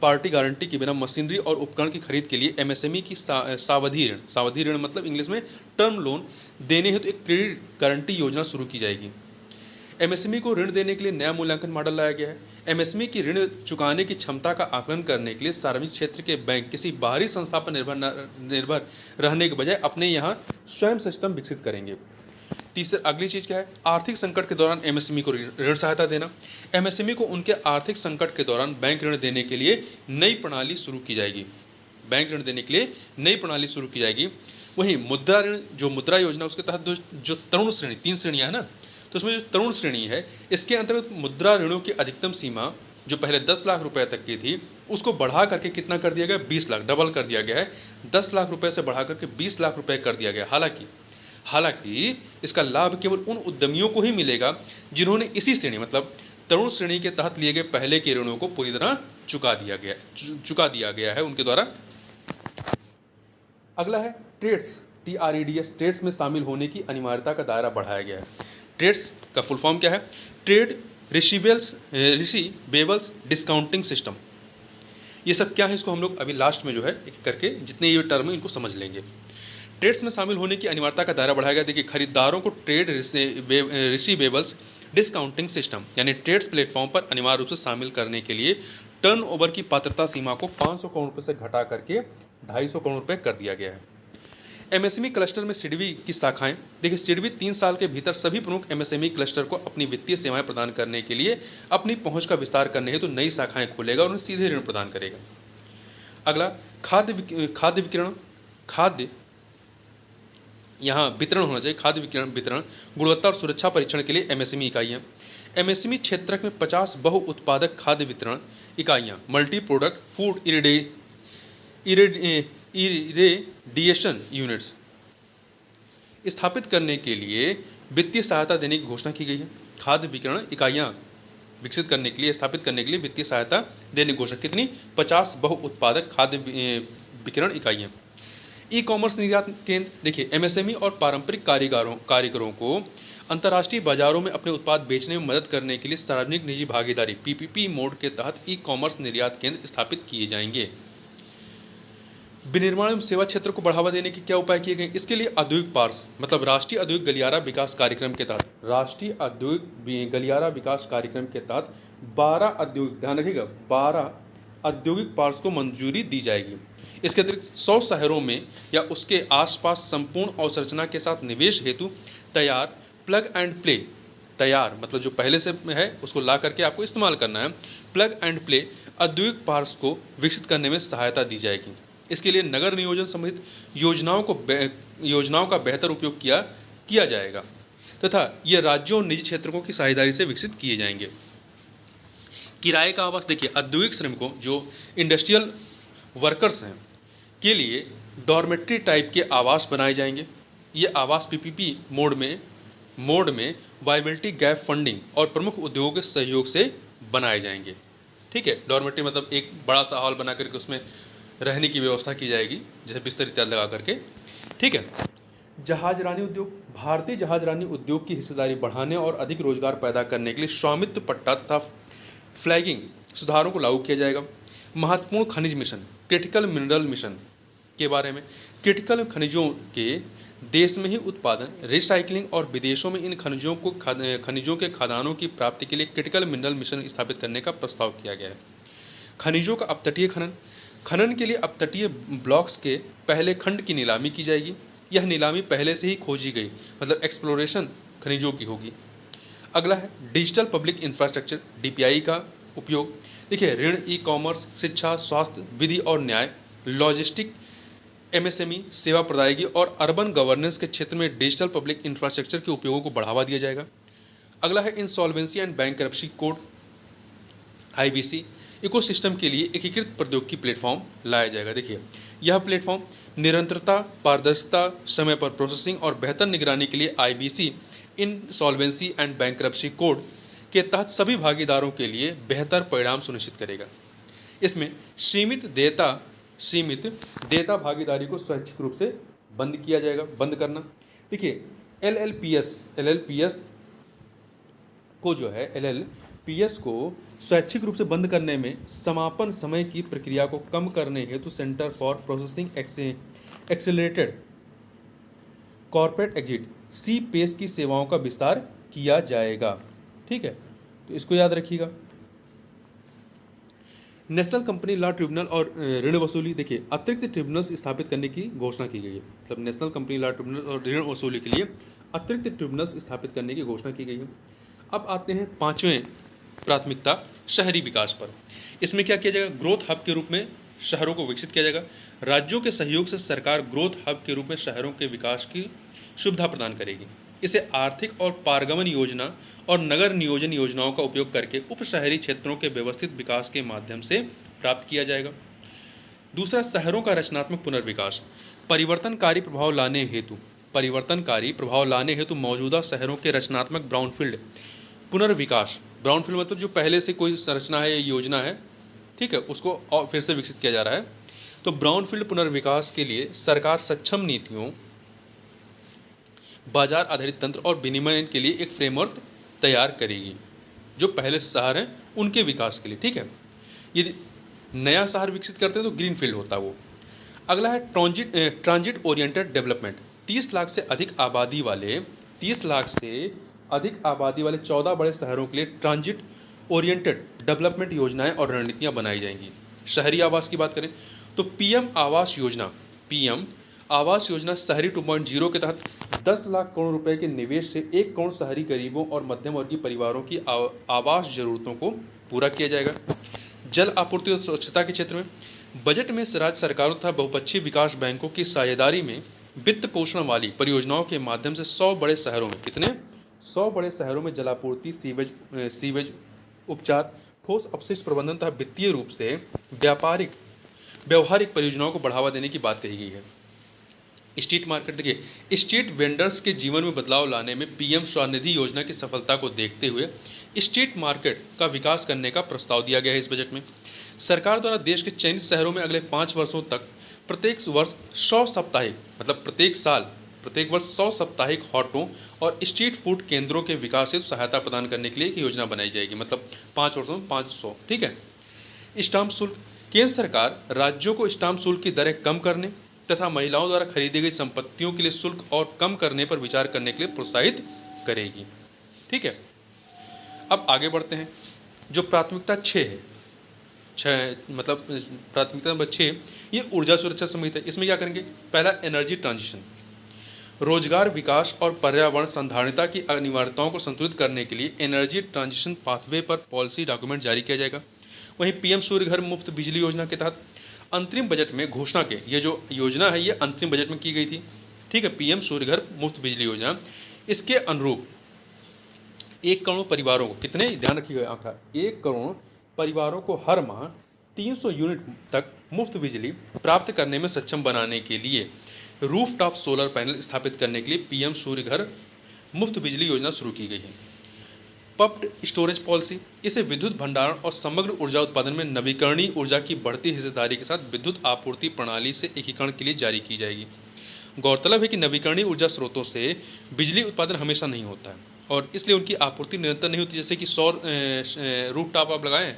पार्टी गारंटी के बिना मशीनरी और उपकरण की खरीद के लिए एमएसएमई की सावधि ऋण मतलब इंग्लिश में टर्म लोन देने हेतु एक क्रेडिट गारंटी योजना शुरू की जाएगी। एमएसएमई को ऋण देने के लिए नया मूल्यांकन मॉडल लाया गया है। एमएसएमई की ऋण चुकाने की क्षमता का आकलन करने के लिए सार्वजनिक क्षेत्र के बैंक किसी बाहरी संस्था पर निर्भर रहने के बजाय अपने यहाँ स्वयं सिस्टम विकसित करेंगे। अगली चीज क्या है? आर्थिक संकट के दौरान एमएसएमई को ऋण सहायता देना। एमएसएमई को उनके आर्थिक संकट के दौरान बैंक ऋण देने के लिए नई प्रणाली शुरू की जाएगी। बैंक ऋण देने के लिए नई प्रणाली शुरू की जाएगी। वहीं मुद्रा ऋण, जो मुद्रा योजना, उसके तहत जो तरुण श्रेणी, 3 श्रेणियां है ना, तो उसमें जो तरुण श्रेणी है, इसके अंतर्गत मुद्रा ऋणों की अधिकतम सीमा जो पहले 10 लाख रुपए तक की थी, उसको बढ़ा करके कितना कर दिया गया? 20 लाख, डबल कर दिया गया है। 10 लाख रुपए से बढ़ा करके 20 लाख रुपए कर दिया गया। हालांकि इसका लाभ केवल उन उद्यमियों को ही मिलेगा जिन्होंने इसी श्रेणी मतलब तरुण श्रेणी के तहत लिए गए पहले के ऋणों को पूरी तरह चुका दिया गया है उनके द्वारा। अगला है ट्रेड्स, TREDS, ट्रेड्स में शामिल होने की अनिवार्यता का दायरा बढ़ाया गया है। ट्रेड्स का फुल फॉर्म क्या है? Trade receivables discounting system. ये सब क्या है, इसको हम लोग अभी लास्ट में जो है एक करके जितने ये टर्म है इनको समझ लेंगे। ट्रेड्स में शामिल होने की अनिवार्यता का दायरा बढ़ाया गया। देखिए, खरीदारों को ट्रेड रिसीवेबल्स डिस्काउंटिंग सिस्टम यानी ट्रेड्स प्लेटफॉर्म पर अनिवार्य रूप से शामिल करने के लिए टर्नओवर की पात्रता सीमा को 500 करोड़ रुपये से घटा करके 250 करोड़ रुपये कर दिया गया है। एमएसएमई क्लस्टर में सिडबी की शाखाएं, देखिए सिडबी 3 साल के भीतर सभी प्रमुख एमएसएमई क्लस्टर को अपनी वित्तीय सेवाएं प्रदान करने के लिए अपनी पहुंच का विस्तार करने हेतु नई शाखाएं खोलेगा और उन्हें सीधे ऋण प्रदान करेगा। अगला खाद्य यहाँ वितरण होना चाहिए। खाद्य वितरण, गुणवत्ता और सुरक्षा परीक्षण के लिए एमएसएमई इकाइयाँ। एमएसएमई क्षेत्र में 50 बहु उत्पादक खाद्य वितरण इकाइयाँ, multi product food irradiation units स्थापित करने के लिए वित्तीय सहायता देने की घोषणा की गई है। खाद्य वितरण इकाइयाँ विकसित करने के लिए, स्थापित करने के लिए वित्तीय सहायता देने की घोषणा कितनी? 50 बहु उत्पादक खाद्य वितरण इकाइयाँ। ई कॉमर्स निर्यात केंद्र, देखिए एमएसएमई और पारंपरिक कारीगरों को अंतर्राष्ट्रीय बाजारों में अपने उत्पाद बेचने में मदद करने के लिए सार्वजनिक निजी भागीदारी पीपीपी मोड के तहत ई कॉमर्स निर्यात केंद्र स्थापित किए जाएंगे। विनिर्माण एवं सेवा क्षेत्र को बढ़ावा देने के क्या उपाय किए गए? इसके लिए औद्योगिक पार्क्स मतलब राष्ट्रीय औद्योगिक गलियारा विकास कार्यक्रम के तहत 12 औद्योगिक, ध्यान रखिएगा, 12 औद्योगिक पार्क्स को मंजूरी दी जाएगी। इसके अतिरिक्त 100 शहरों में या उसके आसपास संपूर्ण अवसंरचना के साथ निवेश हेतु तैयार प्लग एंड प्ले, तैयार मतलब जो पहले से है उसको ला करके आपको इस्तेमाल करना है, प्लग एंड प्ले औद्योगिक पार्क्स को विकसित करने में सहायता दी जाएगी। इसके लिए नगर नियोजन संबंधित योजनाओं का बेहतर उपयोग किया जाएगा तथा ये राज्यों और निजी क्षेत्रों की साझेदारी से विकसित किए जाएंगे। किराए का आवास, देखिए औद्योगिक श्रमिकों जो इंडस्ट्रियल वर्कर्स हैं के लिए डॉर्मेट्री टाइप के आवास बनाए जाएंगे। ये आवास पीपीपी मोड में वायबिलिटी गैप फंडिंग और प्रमुख उद्योगों के सहयोग से बनाए जाएंगे। ठीक है, डॉर्मेट्री मतलब एक बड़ा सा हॉल बना करके उसमें रहने की व्यवस्था की जाएगी, जैसे बिस्तर इत्यादि लगा करके। ठीक है, जहाजरानी उद्योग, भारतीय जहाजरानी उद्योग की हिस्सेदारी बढ़ाने और अधिक रोजगार पैदा करने के लिए स्वामित्व पट्टा तथा फ्लैगिंग सुधारों को लागू किया जाएगा। महत्वपूर्ण खनिज मिशन, क्रिटिकल मिनरल मिशन के बारे में, क्रिटिकल खनिजों के देश में ही उत्पादन, रिसाइकलिंग और विदेशों में इन खनिजों के खदानों की प्राप्ति के लिए क्रिटिकल मिनरल मिशन स्थापित करने का प्रस्ताव किया गया है। खनिजों का अपतटीय खनन के लिए अपतटीय ब्लॉक्स के पहले खंड की नीलामी की जाएगी। यह नीलामी पहले से ही खोजी गई मतलब एक्सप्लोरेशन खनिजों की होगी। अगला है डिजिटल पब्लिक इंफ्रास्ट्रक्चर, डीपीआई का उपयोग। देखिए ऋण, ई कॉमर्स, शिक्षा, स्वास्थ्य, विधि और न्याय, लॉजिस्टिक, एमएसएमई, सेवा प्रदायगी और अर्बन गवर्नेंस के क्षेत्र में डिजिटल पब्लिक इंफ्रास्ट्रक्चर के उपयोगों को बढ़ावा दिया जाएगा। अगला है insolvency and bankruptcy code. IBC ecosystem के लिए एकीकृत प्रौद्योगिकी प्लेटफॉर्म लाया जाएगा। देखिए, यह प्लेटफॉर्म निरंतरता, पारदर्शिता, समय पर प्रोसेसिंग और बेहतर निगरानी के लिए IBC insolvency and bankruptcy code के तहत सभी भागीदारों के लिए बेहतर परिणाम सुनिश्चित करेगा। इसमें सीमित देयता भागीदारी को स्वैच्छिक रूप से बंद किया जाएगा, बंद करना। देखिए, एलएलपीएस को स्वैच्छिक रूप से बंद करने में समापन समय की प्रक्रिया को कम करने हेतु centre for processing accelerated corporate exit CPACE की सेवाओं का विस्तार किया जाएगा। ठीक है, तो इसको याद रखिएगा। नेशनल कंपनी लॉ ट्रिब्यूनल और ऋण वसूली, देखिए अतिरिक्त ट्रिब्यूनल्स स्थापित करने की घोषणा की गई है। मतलब नेशनल कंपनी लॉ ट्रिब्यूनल और ऋण वसूली के लिए अतिरिक्त ट्रिब्यूनल्स स्थापित करने की घोषणा की गई है। अब आते हैं पांचवें प्राथमिकता, शहरी विकास पर। इसमें क्या किया जाएगा? ग्रोथ हब के रूप में शहरों को विकसित किया जाएगा। राज्यों के सहयोग से सरकार ग्रोथ हब के रूप में शहरों के विकास की सुविधा प्रदान करेगी। इसे आर्थिक और पारगमन योजना और नगर नियोजन योजनाओं का उपयोग करके उप शहरी क्षेत्रों के व्यवस्थित विकास के माध्यम से प्राप्त किया जाएगा। दूसरा, शहरों का रचनात्मक पुनर्विकास। परिवर्तनकारी प्रभाव लाने हेतु मौजूदा शहरों के रचनात्मक ब्राउनफील्ड पुनर्विकास। ब्राउनफील्ड मतलब जो पहले से कोई संरचना है, योजना है, ठीक है, उसको और फिर से विकसित किया जा रहा है। तो ब्राउनफील्ड पुनर्विकास के लिए सरकार सक्षम नीतियों, बाजार आधारित तंत्र और विनियमन के लिए एक फ्रेमवर्क तैयार करेगी, जो पहले शहर हैं उनके विकास के लिए। ठीक है, यदि नया शहर विकसित करते हैं तो ग्रीन फील्ड होता है वो। अगला है ट्रांजिट ओरिएंटेड डेवलपमेंट। 30 लाख से अधिक आबादी वाले 14 बड़े शहरों के लिए ट्रांजिट ओरिएंटेड डेवलपमेंट योजनाएं और रणनीतियां बनाई जाएंगी। शहरी आवास की बात करें तो पीएम आवास योजना शहरी 2.0 के तहत 10 लाख करोड़ रुपए के निवेश से 1 करोड़ शहरी गरीबों और मध्यम वर्गीय परिवारों की आवास जरूरतों को पूरा किया जाएगा। जल आपूर्ति और स्वच्छता के क्षेत्र में बजट में राज्य सरकारों तथा बहुपक्षीय विकास बैंकों की साझेदारी में वित्त पोषण वाली परियोजनाओं के माध्यम से 100 बड़े शहरों में जलापूर्ति, सीवेज उपचार, ठोस अपशिष्ट प्रबंधन तथा वित्तीय रूप से व्यावहारिक परियोजनाओं को बढ़ावा देने की बात कही गई है। स्ट्रीट मार्केट, देखिए स्ट्रीट वेंडर्स के जीवन में बदलाव लाने में पीएम स्वनिधि योजना की सफलता को देखते हुए स्ट्रीट मार्केट का विकास करने का प्रस्ताव दिया गया है। इस बजट में सरकार द्वारा देश के चयनित शहरों में अगले 5 वर्षों तक प्रत्येक वर्ष 100 साप्ताहिक, मतलब प्रत्येक वर्ष 100 साप्ताहिक हॉटों और स्ट्रीट फूड केंद्रों के विकास हेतु सहायता प्रदान करने के लिए एक योजना बनाई जाएगी। मतलब 5 वर्षों में 500। ठीक है। स्टाम्प शुल्क, केंद्र सरकार राज्यों को स्टाम्प शुल्क की दरें कम करने तथा महिलाओं द्वारा खरीदी गई संपत्तियों के लिए शुल्क और कम करने पर विचार करने के लिए प्रोत्साहित करेगी। ठीक है, अब आगे बढ़ते हैं। जो प्राथमिकता 6 है, प्राथमिकता नंबर 6, ये ऊर्जा सुरक्षा समिति है। इसमें क्या करेंगे? पहला, एनर्जी ट्रांजिशन, रोजगार विकास और पर्यावरण संधारणता की अनिवार्यताओं को संतुलित करने के लिए एनर्जी ट्रांजिशन पाथवे पर पॉलिसी डॉक्यूमेंट जारी किया जाएगा। वहीं पीएम सूर्य घर मुफ्त बिजली योजना के तहत अंतरिम बजट में घोषणा के, ये जो योजना है ये अंतरिम बजट में की गई थी। ठीक है, पीएम सूर्य घर मुफ्त बिजली योजना, इसके अनुरूप 1 करोड़ परिवारों को, कितने, ध्यान रखिएगा आंकड़ा, 1 करोड़ परिवारों को हर माह 300 यूनिट तक मुफ्त बिजली प्राप्त करने में सक्षम बनाने के लिए रूफटॉप सोलर पैनल स्थापित करने के लिए पीएम सूर्य घर मुफ्त बिजली योजना शुरू की गई है। पम्प्ड स्टोरेज पॉलिसी, इसे विद्युत भंडारण और समग्र ऊर्जा उत्पादन में नवीकरणीय ऊर्जा की बढ़ती हिस्सेदारी के साथ विद्युत आपूर्ति प्रणाली से एकीकरण के लिए जारी की जाएगी। गौरतलब है कि नवीकरणीय ऊर्जा स्रोतों से बिजली उत्पादन हमेशा नहीं होता है और इसलिए उनकी आपूर्ति निरंतर नहीं होती। जैसे कि सौर रूफटॉप आप लगाएं,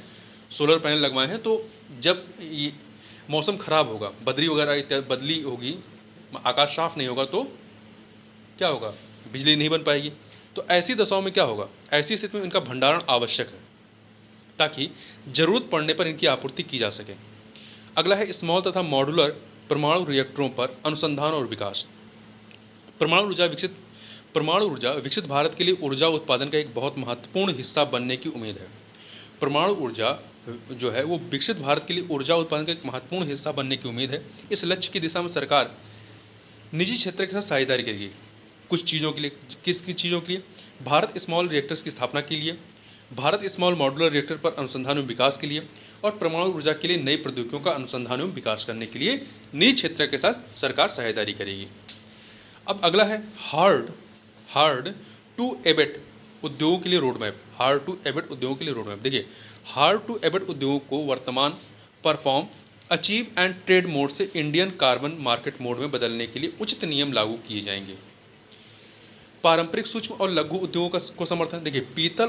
सोलर पैनल लगवाए हैं, तो जब ये मौसम खराब होगा, बदली वगैरह इत्यादि बदली होगी, आकाश साफ नहीं होगा, तो क्या होगा? बिजली नहीं बन पाएगी। तो ऐसी दशाओं में क्या होगा? ऐसी स्थिति में इनका भंडारण आवश्यक है ताकि जरूरत पड़ने पर इनकी आपूर्ति की जा सके। अगला है स्मॉल तथा मॉड्यूलर परमाणु रिएक्टरों पर अनुसंधान और विकास। परमाणु ऊर्जा विकसित भारत के लिए ऊर्जा उत्पादन का एक बहुत महत्वपूर्ण हिस्सा बनने की उम्मीद है। परमाणु ऊर्जा जो है वो विकसित भारत के लिए ऊर्जा उत्पादन का एक महत्वपूर्ण हिस्सा बनने की उम्मीद है। इस लक्ष्य की दिशा में सरकार निजी क्षेत्र के साथ साझेदारी करेगी। कुछ चीज़ों के लिए, किस चीज़ों के लिए? भारत स्मॉल रिएक्टर्स की स्थापना के लिए, भारत स्मॉल मॉड्यूलर रिएक्टर पर अनुसंधान एवं विकास के लिए और परमाणु ऊर्जा के लिए नई प्रौद्योगिकियों का अनुसंधान एवं विकास करने के लिए निजी क्षेत्र के साथ सरकार साझेदारी करेगी। अब अगला है हार्ड टू एबेट उद्योगों के लिए road map. Hard to abate उद्योगों के लिए रोड मैप। देखिए, हार्ड टू एबेट उद्योगों को वर्तमान perform, achieve and trade mode से इंडियन कार्बन मार्केट मोड में बदलने के लिए उचित नियम लागू किए जाएंगे। पारंपरिक सूक्ष्म और लघु उद्योगों को समर्थन। देखिए, पीतल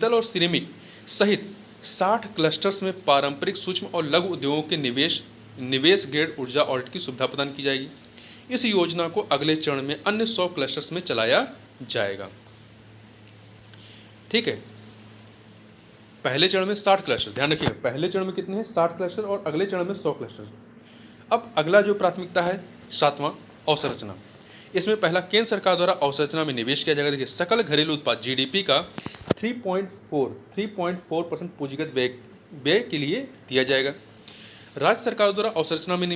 और सिरेमिक सहित 60 क्लस्टर्स में पारंपरिक सूक्ष्म और लघु उद्योगों के निवेश ग्रेड ऊर्जा ऑडिट की सुविधा प्रदान की जाएगी। इस योजना को अगले चरण में अन्य 100 क्लस्टर्स में चलाया जाएगा। ठीक है, पहले चरण में 60 क्लस्टर, ध्यान रखिए पहले चरण में कितने हैं, 60 क्लस्टर, और अगले चरण में 100 क्लस्टर। अब अगला जो प्राथमिकता है, 7वां, अवसंरचना। इसमें पहला, केंद्र सरकार द्वारा अवसंरचना में निवेश किया जाएगा। देखिए, सकल घरेलू उत्पाद जीडीपी का 3.4% पूंजीगत व्यय के लिए दिया जाएगा। राज्य सरकार द्वारा अवसंरचना में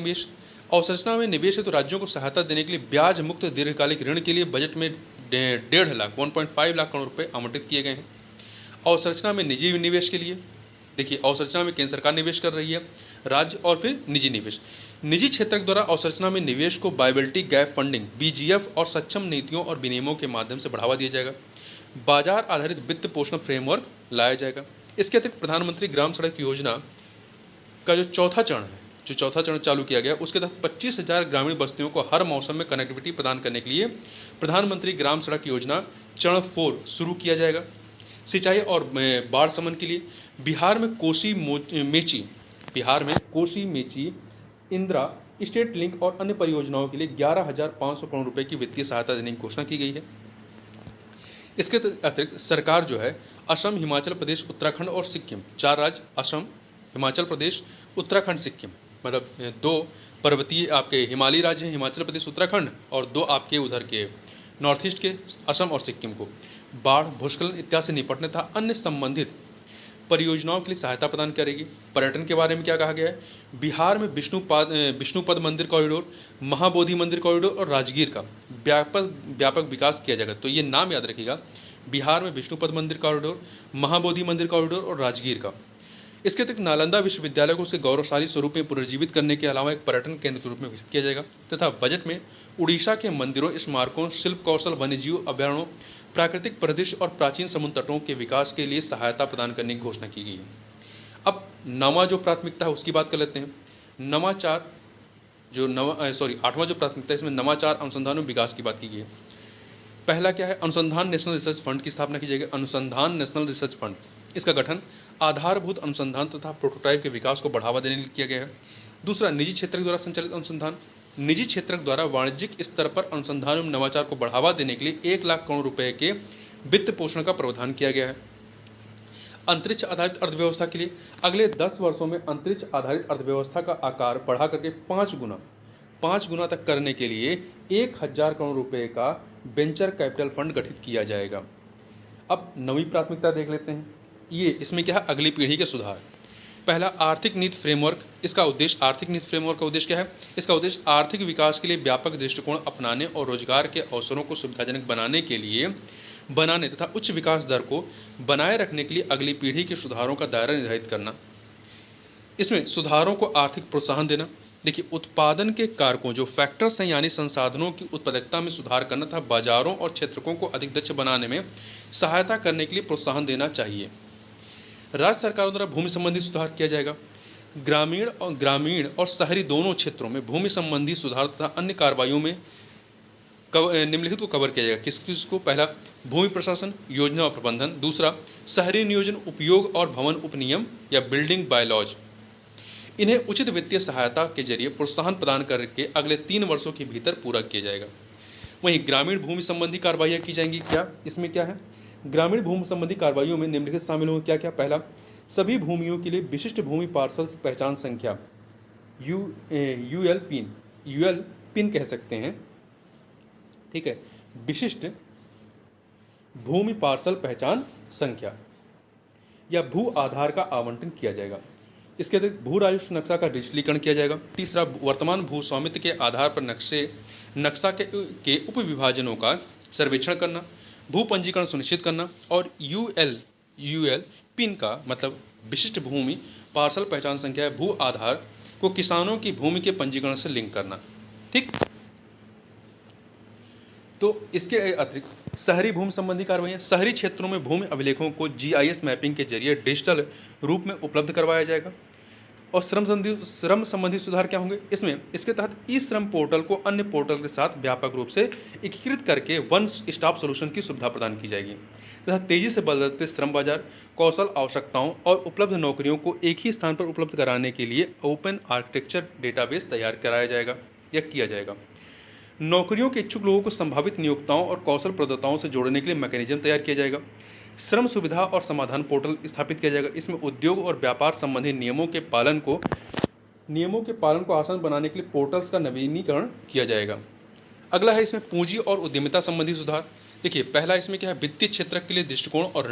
निवेश है तो राज्यों को सहायता देने के लिए ब्याज मुक्त दीर्घकालिक ऋण के लिए बजट में 1.5 लाख करोड़ रुपए आवंटित किए गए हैं। अवसंरचना में निजी निवेश के लिए, देखिए अवसंरचना में केंद्र सरकार निवेश कर रही है, राज्य और फिर निजी निवेश। निजी क्षेत्र द्वारा अवसंरचना में निवेश को बायबिलिटी गैप फंडिंग, बीजीएफ और सक्षम नीतियों और विनियमों के माध्यम से बढ़ावा दिया जाएगा। बाजार आधारित वित्त पोषण फ्रेमवर्क लाया जाएगा। इसके अतिरिक्त प्रधानमंत्री ग्राम सड़क योजना का जो चौथा चरण चालू किया गया, उसके तहत 25,000 ग्रामीण बस्तियों को हर मौसम में कनेक्टिविटी प्रदान करने के लिए प्रधानमंत्री ग्राम सड़क योजना चरण 4 शुरू किया जाएगा। सिंचाई और बाढ़ शमन के लिए बिहार में कोसी मेची इंदिरा स्टेट लिंक और अन्य परियोजनाओं के लिए 11,500 करोड़ रुपए की वित्तीय सहायता देने की घोषणा की गई है। इसके अतिरिक्त सरकार जो है असम, हिमाचल प्रदेश, उत्तराखंड और सिक्किम, 4 राज्य असम, हिमाचल प्रदेश, उत्तराखंड, सिक्किम, मतलब 2 पर्वतीय आपके हिमालयी राज्य हैं, हिमाचल प्रदेश, उत्तराखंड, और 2 आपके उधर के नॉर्थ ईस्ट के असम और सिक्किम को बाढ़, भूस्खलन इत्यादि से निपटने तथा अन्य संबंधित परियोजनाओं के लिए सहायता प्रदान करेगी। पर्यटन के बारे में क्या कहा गया है, बिहार में विष्णुपद मंदिर कॉरिडोर, महाबोधि मंदिर कॉरिडोर और राजगीर का व्यापक विकास किया जाएगा। तो ये नाम याद रखिएगा, बिहार में विष्णुपद मंदिर कॉरिडोर, महाबोधि मंदिर कॉरिडोर और राजगीर का। इसके अतिरिक्त नालंदा विश्वविद्यालय को उसके गौरवशाली स्वरूप में पुनर्जीवित करने के अलावा एक पर्यटन केंद्र के रूप में विकसित किया जाएगा तथा बजट में उड़ीसा के मंदिरों, स्मारकों, शिल्प कौशल, वन्यजीव अभ्यारण्यों, प्राकृतिक परिदृश्य और प्राचीन समुद्र तटों के विकास के लिए सहायता प्रदान करने की घोषणा की गई है। अब नवा जो प्राथमिकता है उसकी बात कर लेते हैं। आठवां जो प्राथमिकता है, इसमें नवाचार, अनुसंधान और विकास की बात की गई है। पहला क्या है, अनुसंधान नेशनल रिसर्च फंड की स्थापना की जाएगी। अनुसंधान नेशनल रिसर्च फंड, इसका गठन आधारभूत अनुसंधान तथा प्रोटोटाइप के विकास को बढ़ावा देने के लिए किया गया है। दूसरा, निजी क्षेत्र द्वारा संचालित अनुसंधान, निजी क्षेत्र द्वारा वाणिज्यिक स्तर पर अनुसंधान एवं नवाचार को बढ़ावा देने के लिए 1 लाख करोड़ रुपए के वित्त पोषण का प्रावधान किया गया है। अंतरिक्ष आधारित अर्थव्यवस्था के लिए अगले 10 वर्षों में अंतरिक्ष आधारित अर्थव्यवस्था का आकार बढ़ा करके 5 गुना तक करने के लिए 1,000 करोड़ रुपए का वेंचर कैपिटल फंड गठित किया जाएगा। अब नवी प्राथमिकता देख लेते हैं। इसमें क्या है, अगली पीढ़ी के सुधार। पहला, आर्थिक नीति फ्रेमवर्क। इसका उद्देश्य, आर्थिक नीति फ्रेमवर्क का उद्देश्य क्या है, इसका उद्देश्य आर्थिक विकास के लिए व्यापक दृष्टिकोण अपनाने और रोजगार के अवसरों को सुविधाजनक बनाने तथा उच्च विकास दर को बनाए रखने के लिए अगली पीढ़ी के सुधारों का दायरा निर्धारित करना। इसमें सुधारों को आर्थिक प्रोत्साहन देना। देखिए, उत्पादन के कारकों जो फैक्टर्स हैं, यानी संसाधनों की उत्पादकता में सुधार करना तथा बाजारों और क्षेत्रों को अधिक दक्ष बनाने में सहायता करने के लिए प्रोत्साहन देना चाहिए। राज्य सरकारों द्वारा भूमि संबंधी सुधार किया जाएगा। ग्रामीण और शहरी दोनों क्षेत्रों में भूमि संबंधी सुधार तथा अन्य कार्रवाइयों में निम्नलिखित को कवर किया जाएगा। किस को, पहला, भूमि प्रशासन, योजना और प्रबंधन। दूसरा, शहरी नियोजन, उपयोग और भवन उपनियम या बिल्डिंग बायलॉज। इन्हें उचित वित्तीय सहायता के जरिए प्रोत्साहन प्रदान करके अगले 3 वर्षों के भीतर पूरा किया जाएगा। वहीं ग्रामीण भूमि संबंधी कार्रवाइयाँ की जाएंगी। इसमें क्या है, ग्रामीण भूमि संबंधी कार्रवाइयों में निम्नलिखित शामिल होंगे। क्या, पहला, सभी भूमियों के लिए विशिष्ट भूमि पार्सल्स पहचान संख्या, यूएल पिन कह सकते हैं, ठीक है, विशिष्ट भूमि पार्सल पहचान संख्या या भू आधार का आवंटन किया जाएगा। इसके अतिरिक्त भू राजस्व नक्शा का डिजिटलीकरण किया जाएगा। तीसरा, वर्तमान भू स्वामित्व के आधार पर नक्शा के उपविभाजनों का सर्वेक्षण करना। भू पंजीकरण सुनिश्चित करना, और यूएल पिन का मतलब विशिष्ट भूमि पार्सल पहचान संख्या भू आधार को किसानों की भूमि के पंजीकरण से लिंक करना। ठीक, तो इसके अतिरिक्त शहरी भूमि संबंधी कार्रवाई, शहरी क्षेत्रों में भूमि अभिलेखों को जीआईएस मैपिंग के जरिए डिजिटल रूप में उपलब्ध करवाया जाएगा। और श्रम संबंधी सुधार क्या होंगे इसमें, इसके तहत ई श्रम पोर्टल को अन्य पोर्टल के साथ व्यापक रूप से एकीकृत करके वन स्टॉप सॉल्यूशन की सुविधा प्रदान की जाएगी तथा तेजी से बदलते श्रम बाजार, कौशल आवश्यकताओं और उपलब्ध नौकरियों को एक ही स्थान पर उपलब्ध कराने के लिए ओपन आर्किटेक्चर डेटाबेस तैयार कराया जाएगा या किया जाएगा। नौकरियों के इच्छुक लोगों को संभावित नियोक्ताओं और कौशल प्रदाताओं से जोड़ने के लिए मैकेनिज्म तैयार किया जाएगा। श्रम सुविधा और समाधान पोर्टल स्थापित किया जाएगा। इसमें उद्योग और व्यापार संबंधी नियमों के पालन को आसान बनाने के लिए पोर्टल्स का नवीनीकरण किया जाएगा। अगला है इसमें पूंजी और उद्यमिता संबंधी सुधार। देखिए, पहला इसमें क्या है, वित्तीय क्षेत्र के लिए दृष्टिकोण और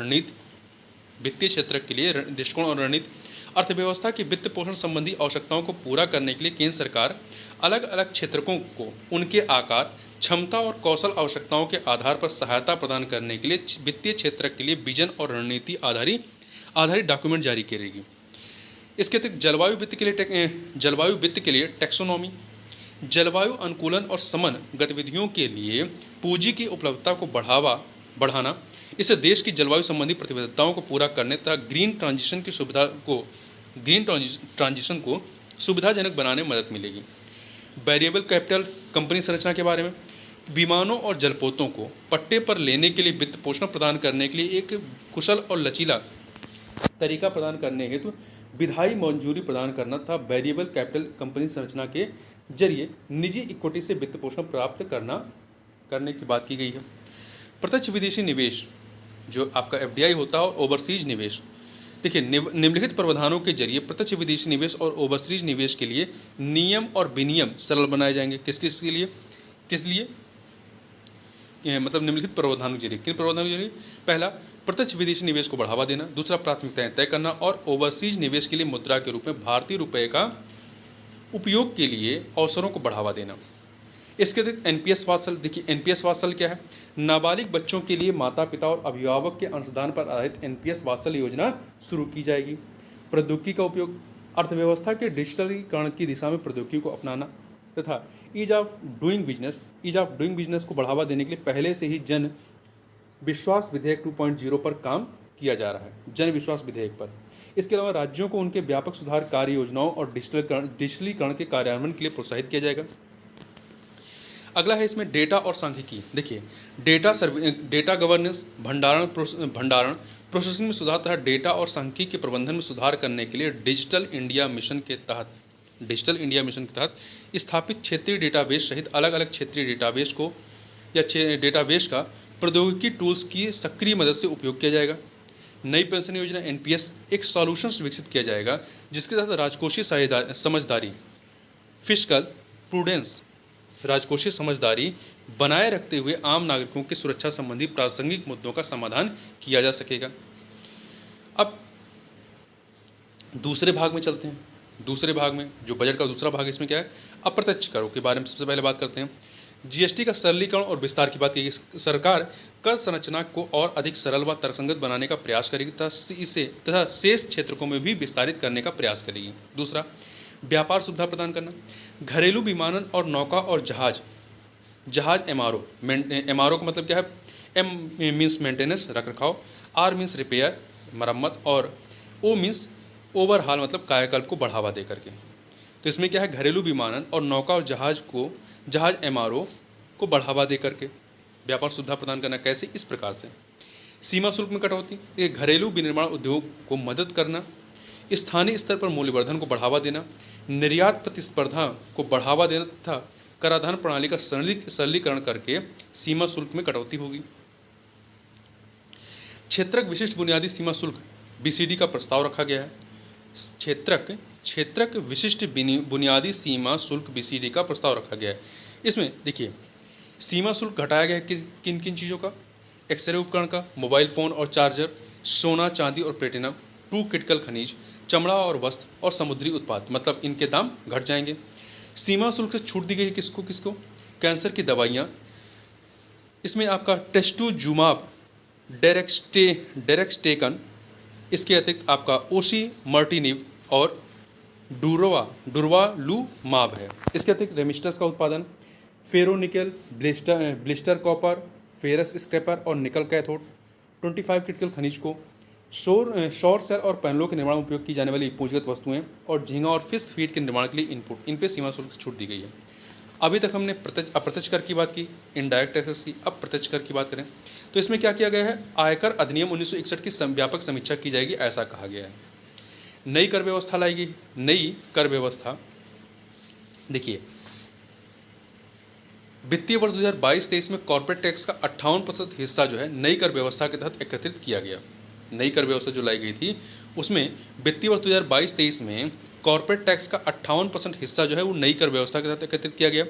रणनीति। अर्थव्यवस्था की वित्त पोषण संबंधी आवश्यकताओं को पूरा करने के लिए केंद्र सरकार अलग अलग क्षेत्रकों को उनके आकार, क्षमता और कौशल आवश्यकताओं के आधार पर सहायता प्रदान करने के लिए वित्तीय क्षेत्र के लिए विजन और रणनीति आधारित डॉक्यूमेंट जारी करेगी। इसके अतिरिक्त जलवायु वित्त के लिए टैक्सोनॉमी, जलवायु अनुकूलन और समन गतिविधियों के लिए पूंजी की उपलब्धता को बढ़ाना, इससे देश की जलवायु संबंधी प्रतिबद्धताओं को पूरा करने तथा ग्रीन ट्रांजिशन को सुविधाजनक बनाने में मदद मिलेगी। वेरिएबल कैपिटल कंपनी संरचना के बारे में, विमानों और जलपोतों को पट्टे पर लेने के लिए वित्त पोषण प्रदान करने के लिए एक कुशल और लचीला तरीका प्रदान करने हेतु विधायी मंजूरी प्रदान करना था। वेरिएबल कैपिटल कंपनी संरचना के जरिए निजी इक्विटी से वित्त पोषण प्राप्त करने की बात की गई है। प्रत्यक्ष विदेशी निवेश जो आपका एफडीआई होता है और ओवरसीज निवेश, देखिए निम्नलिखित प्रावधानों के जरिए प्रत्यक्ष विदेशी निवेश और ओवरसीज निवेश के लिए नियम और विनियम सरल बनाए जाएंगे। किस लिए मतलब निम्नलिखित प्रावधानों के जरिए, किन प्रावधानों के जरिए, पहला प्रत्यक्ष विदेशी निवेश को बढ़ावा देना, दूसरा प्राथमिकताएं तय करना और ओवरसीज निवेश के लिए मुद्रा के रूप में भारतीय रुपये का उपयोग के लिए अवसरों को बढ़ावा देना। इसके अतिरिक्त एनपीएस वात्सल, देखिए एनपीएस वात्सल क्या है, नाबालिग बच्चों के लिए माता पिता और अभिभावक के अंशदान पर आधारित एनपीएस वात्सल योजना शुरू की जाएगी। प्रौद्योगिकी का उपयोग, अर्थव्यवस्था के डिजिटलीकरण की दिशा में प्रौद्योगिकी को अपनाना तथा ईज ऑफ डूइंग बिजनेस को बढ़ावा देने के लिए पहले से ही जन विश्वास विधेयक 2.0 पर काम किया जा रहा है, जन विश्वास विधेयक पर। इसके अलावा राज्यों को उनके व्यापक सुधार कार्य योजनाओं और डिजिटलीकरण के कार्यान्वयन के लिए प्रोत्साहित किया जाएगा। अगला है इसमें डेटा और सांख्यिकी। देखिए डेटा गवर्नेंस, भंडारण प्रोसेसिंग में सुधार तथा डेटा और सांख्यिकी के प्रबंधन में सुधार करने के लिए डिजिटल इंडिया मिशन के तहत स्थापित क्षेत्रीय डेटाबेस सहित अलग अलग क्षेत्रीय डेटाबेस को या डेटाबेस का प्रौद्योगिकी टूल्स की सक्रिय मदद से उपयोग किया जाएगा। नई पेंशन योजना एनपीएस एक सॉल्यूशंस विकसित किया जाएगा जिसके तहत राजकोषीय समझदारी, फिस्कल प्रूडेंस, राजकोषीय समझदारी बनाए रखते हुए आम नागरिकों की सुरक्षा संबंधी प्रासंगिक मुद्दों का समाधान किया जा सकेगा। अब दूसरे भाग में चलते हैं। दूसरे भाग में जो बजट का दूसरा भाग, इसमें क्या है, अप्रत्यक्ष करों के बारे में सबसे पहले बात करते हैं। जीएसटी का सरलीकरण और विस्तार की बात की गई। सरकार कर संरचना को और अधिक सरल व तर्कसंगत बनाने का प्रयास करेगी तथा शेष क्षेत्रों में भी विस्तारित करने का प्रयास करेगी। दूसरा, व्यापार सुविधा प्रदान करना। घरेलू विमानन और नौका और जहाज एमआरओ का मतलब क्या है, एम मीन्स मेंटेनेंस रखरखाव, आर मीन्स रिपेयर मरम्मत और ओ मीन्स ओवरहाल मतलब कायाकल्प को बढ़ावा दे करके। तो इसमें क्या है, घरेलू विमानन और नौका और जहाज एमआरओ को बढ़ावा दे करके व्यापार सुविधा प्रदान करना। कैसे, इस प्रकार से सीमा शुल्क में कटौती, ये घरेलू विनिर्माण उद्योग को मदद करना, स्थानीय स्तर पर मूल्यवर्धन को बढ़ावा देना, निर्यात प्रतिस्पर्धा को बढ़ावा देना तथा कराधान प्रणाली का सरलीकरण करके सीमा शुल्क में कटौती होगी। क्षेत्रक विशिष्ट बुनियादी सीमा शुल्क बीसीडी का प्रस्ताव रखा गया है। क्षेत्रक विशिष्ट बुनियादी सीमा शुल्क बीसीडी का प्रस्ताव रखा गया है। इसमें देखिए सीमा शुल्क घटाया गया है किन किन चीज़ों का, एक्सरे उपकरण का, मोबाइल फ़ोन और चार्जर, सोना चांदी और प्लेटिनम, 2 क्रिटिकल खनिज, चमड़ा और वस्त्र और समुद्री उत्पाद, मतलब इनके दाम घट जाएंगे। सीमा शुल्क से छूट दी गई किसको, कैंसर की दवाइयाँ, इसमें आपका टेस्टुजुमाब डेरेक्सटेकन, इसके अतिरिक्त आपका ओसिमर्टिनिव और डुरवालुमाब है। इसके अतिरिक्त रेमिस्टर्स का उत्पादन फेरोनिकल, ब्लिस्टर कॉपर, फेरस स्क्रैपर और निकल कैथोड, 25 क्रिटिकल खनिज को, सौर सेल और पैनलों के निर्माण में उपयोग की जाने वाली पूंजीगत वस्तुएं और झींगा और फिश फीड के निर्माण के लिए इनपुट, इन पे सीमा शुल्क छूट दी गई है। अभी तक हमने अप्रत्यक्ष कर की बात की, इनडायरेक्ट टैक्सेस की, अब प्रत्यक्ष कर की बात करें तो इसमें क्या किया गया है, आयकर अधिनियम 1961 की व्यापक समीक्षा की जाएगी, ऐसा कहा गया है। नई कर व्यवस्था लाएगी। नई कर व्यवस्था देखिए, वित्तीय वर्ष 2022-23 में कॉर्पोरेट टैक्स का 58% हिस्सा जो है नई कर व्यवस्था के तहत एकत्रित किया गया। नई कर व्यवस्था जो लाई गई थी उसमें वित्तीय वर्ष 2022-23 में कॉर्पोरेट टैक्स का 58% हिस्सा जो है वो नई कर व्यवस्था के तहत एकत्रित किया गया।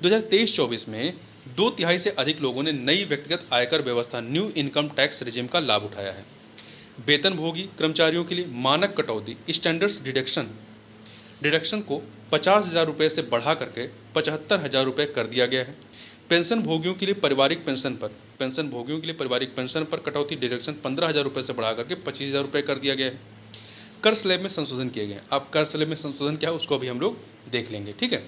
2023-24 में 2/3 से अधिक लोगों ने नई व्यक्तिगत आयकर व्यवस्था न्यू इनकम टैक्स रिजिम का लाभ उठाया है। वेतनभोगी कर्मचारियों के लिए मानक कटौती स्टैंडर्ड्स डिडक्शन को 50,000 रुपये से बढ़ा करके 75,000 रुपये कर दिया गया है। पेंशन भोगियों के लिए पारिवारिक पेंशन पर कटौती डिडक्शन 15,000 रुपये से बढ़ा करके 25,000 रुपये कर दिया गया है। कर स्लैब में संशोधन किए गए हैं। अब कर स्लैब में संशोधन क्या है उसको अभी हम लोग देख लेंगे, ठीक है।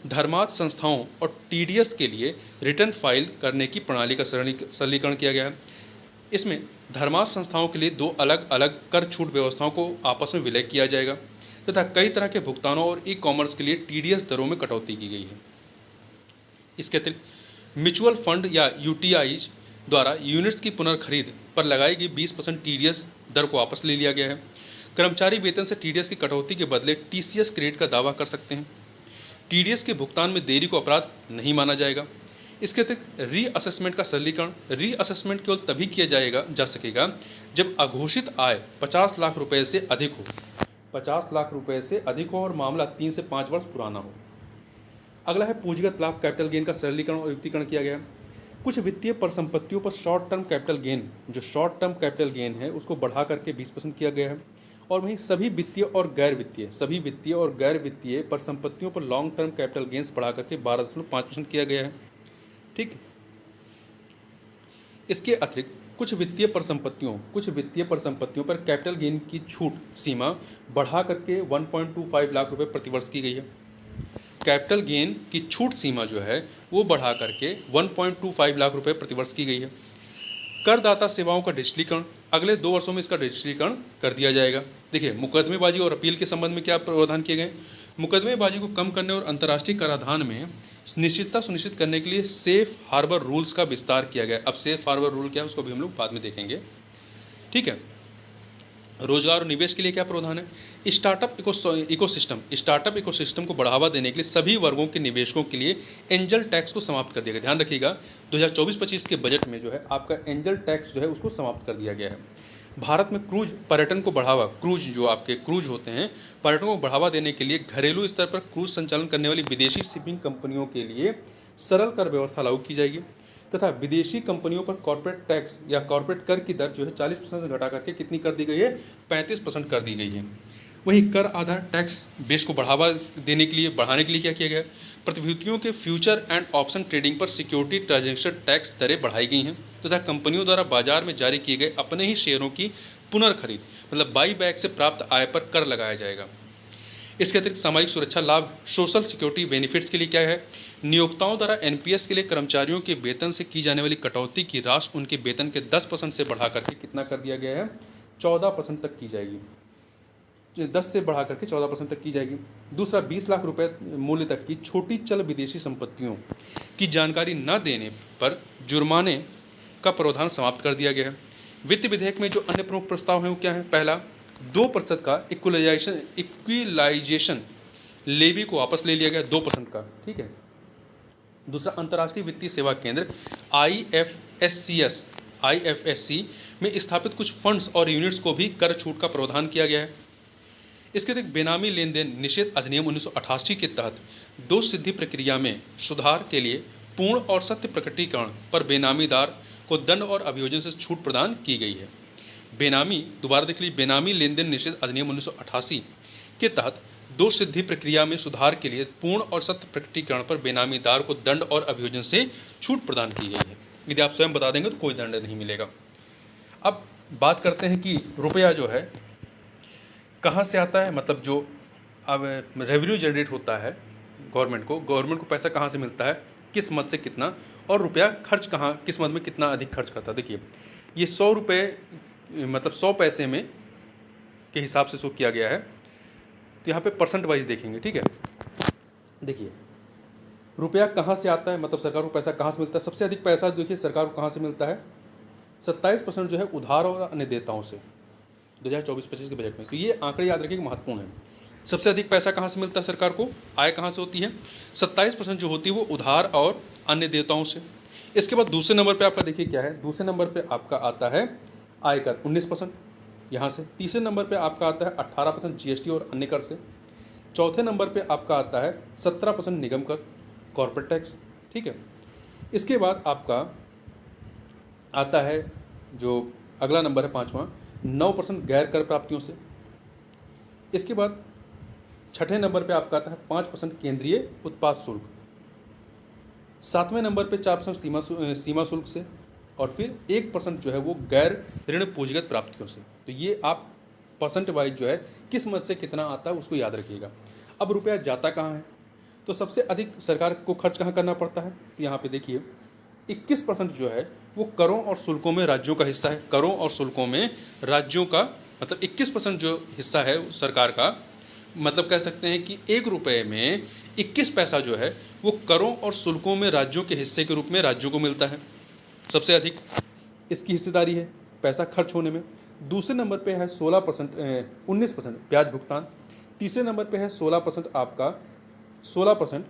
धर्मार्थ संस्थाओं और टीडीएस के लिए रिटर्न फाइल करने की प्रणाली का सरलीकरण किया गया है। इसमें धर्मार्थ संस्थाओं के लिए 2 अलग अलग कर छूट व्यवस्थाओं को आपस में विलय किया जाएगा तथा कई तरह के भुगतानों और ई कॉमर्स के लिए टीडीएस दरों में कटौती की गई है। इसके अतिरिक्त म्यूचुअल फंड या यूटीआईज द्वारा यूनिट्स की पुनर्खरीद पर लगाई गई 20% टीडीएस दर को वापस ले लिया गया है। कर्मचारी वेतन से टीडीएस की कटौती के बदले टीसीएस क्रेडिट का दावा कर सकते हैं। टीडीएस के भुगतान में देरी को अपराध नहीं माना जाएगा। इसके अतिरिक्त रीअसेसमेंट का सरलीकरण। रीअसेसमेंट केवल तभी किया जा सकेगा जब अघोषित आय 50 लाख रुपए से अधिक हो, 50 लाख रुपए से अधिक हो और मामला 3 से 5 वर्ष पुराना हो। अगला है पूंजीगत लाभ कैपिटल गेन का सरलीकरण और युक्तिकरण किया गया है। कुछ वित्तीय परिसंपत्तियों पर शॉर्ट टर्म कैपिटल गेन, जो शॉर्ट टर्म कैपिटल गेन है उसको बढ़ा करके 20% किया गया है। और वहीं सभी वित्तीय और गैर वित्तीय परिसंपत्तियों पर लॉन्ग टर्म कैपिटल गेन्स बढ़ा करके 12.5% किया गया है, ठीक। इसके अतिरिक्त कुछ वित्तीय परिसंपत्तियों पर कैपिटल गेन की छूट सीमा बढ़ा करके 1.25 लाख रुपए प्रतिवर्ष की गई है। कैपिटल गेन की छूट सीमा जो है वो बढ़ा करके 1.25 लाख रुपए प्रतिवर्ष की गई है। करदाता सेवाओं का डिजिटलीकरण, अगले 2 वर्षों में इसका डिजिटलीकरण कर दिया जाएगा। देखिए, मुकदमेबाजी और अपील के संबंध में क्या प्रावधान किए गए। मुकदमेबाजी को कम करने और अंतर्राष्ट्रीय कराधान में निश्चितता सुनिश्चित करने के लिए सेफ हार्बर रूल्स का विस्तार किया गया। अब सेफ हार्बर रूल क्या है उसको भी हम लोग बाद में देखेंगे, ठीक है। रोजगार और निवेश के लिए क्या प्रावधान है। स्टार्टअप इकोसिस्टम को बढ़ावा देने के लिए सभी वर्गों के निवेशकों के लिए एंजल टैक्स को समाप्त कर दिया गया। ध्यान रखिएगा, 2024-25 के बजट में जो है आपका एंजल टैक्स जो है उसको समाप्त कर दिया गया है। भारत में क्रूज पर्यटन को बढ़ावा, जो आपके क्रूज होते हैं, पर्यटन को बढ़ावा देने के लिए घरेलू स्तर पर क्रूज संचालन करने वाली विदेशी शिपिंग कंपनियों के लिए सरल कर व्यवस्था लागू की जाएगी तथा विदेशी कंपनियों पर कॉर्पोरेट टैक्स या कॉर्पोरेट कर की दर जो है 40% से घटा करके कितनी कर दी गई है, 35% कर दी गई है। वहीं कर आधार टैक्स बेस को बढ़ाने के लिए क्या किया गया है। प्रतिभूतियों के फ्यूचर एंड ऑप्शन ट्रेडिंग पर सिक्योरिटी ट्रांजैक्शन टैक्स दरें बढ़ाई गई हैं तथा कंपनियों द्वारा बाजार में जारी किए गए अपने ही शेयरों की पुनर्खरीद मतलब बाई बैक से प्राप्त आय पर कर लगाया जाएगा। इसके अतिरिक्त सामाजिक सुरक्षा लाभ, सोशल सिक्योरिटी बेनिफिट्स के लिए क्या है। नियोक्ताओं द्वारा एनपीएस के लिए कर्मचारियों के वेतन से की जाने वाली कटौती की राशि उनके वेतन के 10% से बढ़ा करके कितना कर दिया गया है, 14% तक की जाएगी। 10 से बढ़ा करके 14% तक की जाएगी। दूसरा, 20 लाख रुपए मूल्य तक की छोटी चल विदेशी संपत्तियों की जानकारी न देने पर जुर्माने का प्रावधान समाप्त कर दिया गया है। वित्त विधेयक में जो अन्य प्रमुख प्रस्ताव हैं वो क्या है। पहला, 2% का इक्विलाइजेशन लेवी को वापस ले लिया गया, 2% का, ठीक है। दूसरा, अंतर्राष्ट्रीय वित्तीय सेवा केंद्र IFSC में स्थापित कुछ फंड्स और यूनिट्स को भी कर छूट का प्रावधान किया गया है। इसके अतिरिक्त बेनामी लेन देन निषेध अधिनियम 1988 के तहत दोष सिद्धि प्रक्रिया में सुधार के लिए पूर्ण और सत्य प्रकटीकरण पर बेनामीदार को दंड और अभियोजन से छूट प्रदान की गई है। बेनामी लेन देन निषेध अधिनियम 1988 के तहत दोष सिद्धि प्रक्रिया में सुधार के लिए पूर्ण और सत्य प्रकटीकरण पर बेनामीदार को दंड और अभियोजन से छूट प्रदान की गई है। यदि आप स्वयं बता देंगे तो कोई दंड नहीं मिलेगा। अब बात करते हैं कि रुपया जो है कहाँ से आता है, मतलब जो अब रेवेन्यू जनरेट होता है गवर्नमेंट को पैसा कहाँ से मिलता है, किस मद से कितना, और रुपया खर्च कहाँ, किस मद में कितना अधिक खर्च करता है। देखिए ये 100 रुपये मतलब 100 पैसे में के हिसाब से शो किया गया है, तो यहाँ पे परसेंट वाइज देखेंगे, ठीक है। देखिए रुपया कहाँ से आता है, मतलब सरकार को पैसा कहाँ से मिलता है। सबसे अधिक पैसा देखिए सरकार को कहाँ से मिलता है, 27% जो है उधार और अन्य देयताओं से 2024-25 के बजट में। तो ये आंकड़े याद रखिए महत्वपूर्ण है। सबसे अधिक पैसा कहाँ से मिलता है सरकार को, आय कहाँ से होती है, 27% जो होती है वो उधार और अन्य देयताओं से। इसके बाद दूसरे नंबर पे आपका देखिए क्या है, दूसरे नंबर पे आपका आता है आयकर 19% यहाँ से। तीसरे नंबर पे आपका आता है 18% जीएसटी और अन्य कर से। चौथे नंबर पे आपका आता है 17% निगम कर, कॉर्पोरेट टैक्स, ठीक है। इसके बाद आपका आता है जो अगला नंबर है 5वां, 9% गैर कर प्राप्तियों से। इसके बाद छठे नंबर पे आपका आता है 5% केंद्रीय उत्पाद शुल्क। 7वें नंबर पे 4% सीमा शुल्क से, और फिर 1% जो है वो गैर ऋण पूंजीगत प्राप्तियों से। तो ये आप परसेंट वाइज जो है किस मद से कितना आता है उसको याद रखिएगा। अब रुपया जाता कहाँ है, तो सबसे अधिक सरकार को खर्च कहाँ करना पड़ता है, तो यहाँ पे देखिए 21% जो है वो करों और शुल्कों में राज्यों का हिस्सा है। करों और शुल्कों में राज्यों का मतलब 21% जो हिस्सा है सरकार का, मतलब कह सकते हैं कि 1 रुपये में 21 पैसा जो है वो करों और शुल्कों में राज्यों के हिस्से के रूप में राज्यों को मिलता है। सबसे अधिक इसकी हिस्सेदारी है पैसा खर्च होने में। दूसरे नंबर पे है 19% ब्याज भुगतान। तीसरे नंबर पे है 16% आपका 16%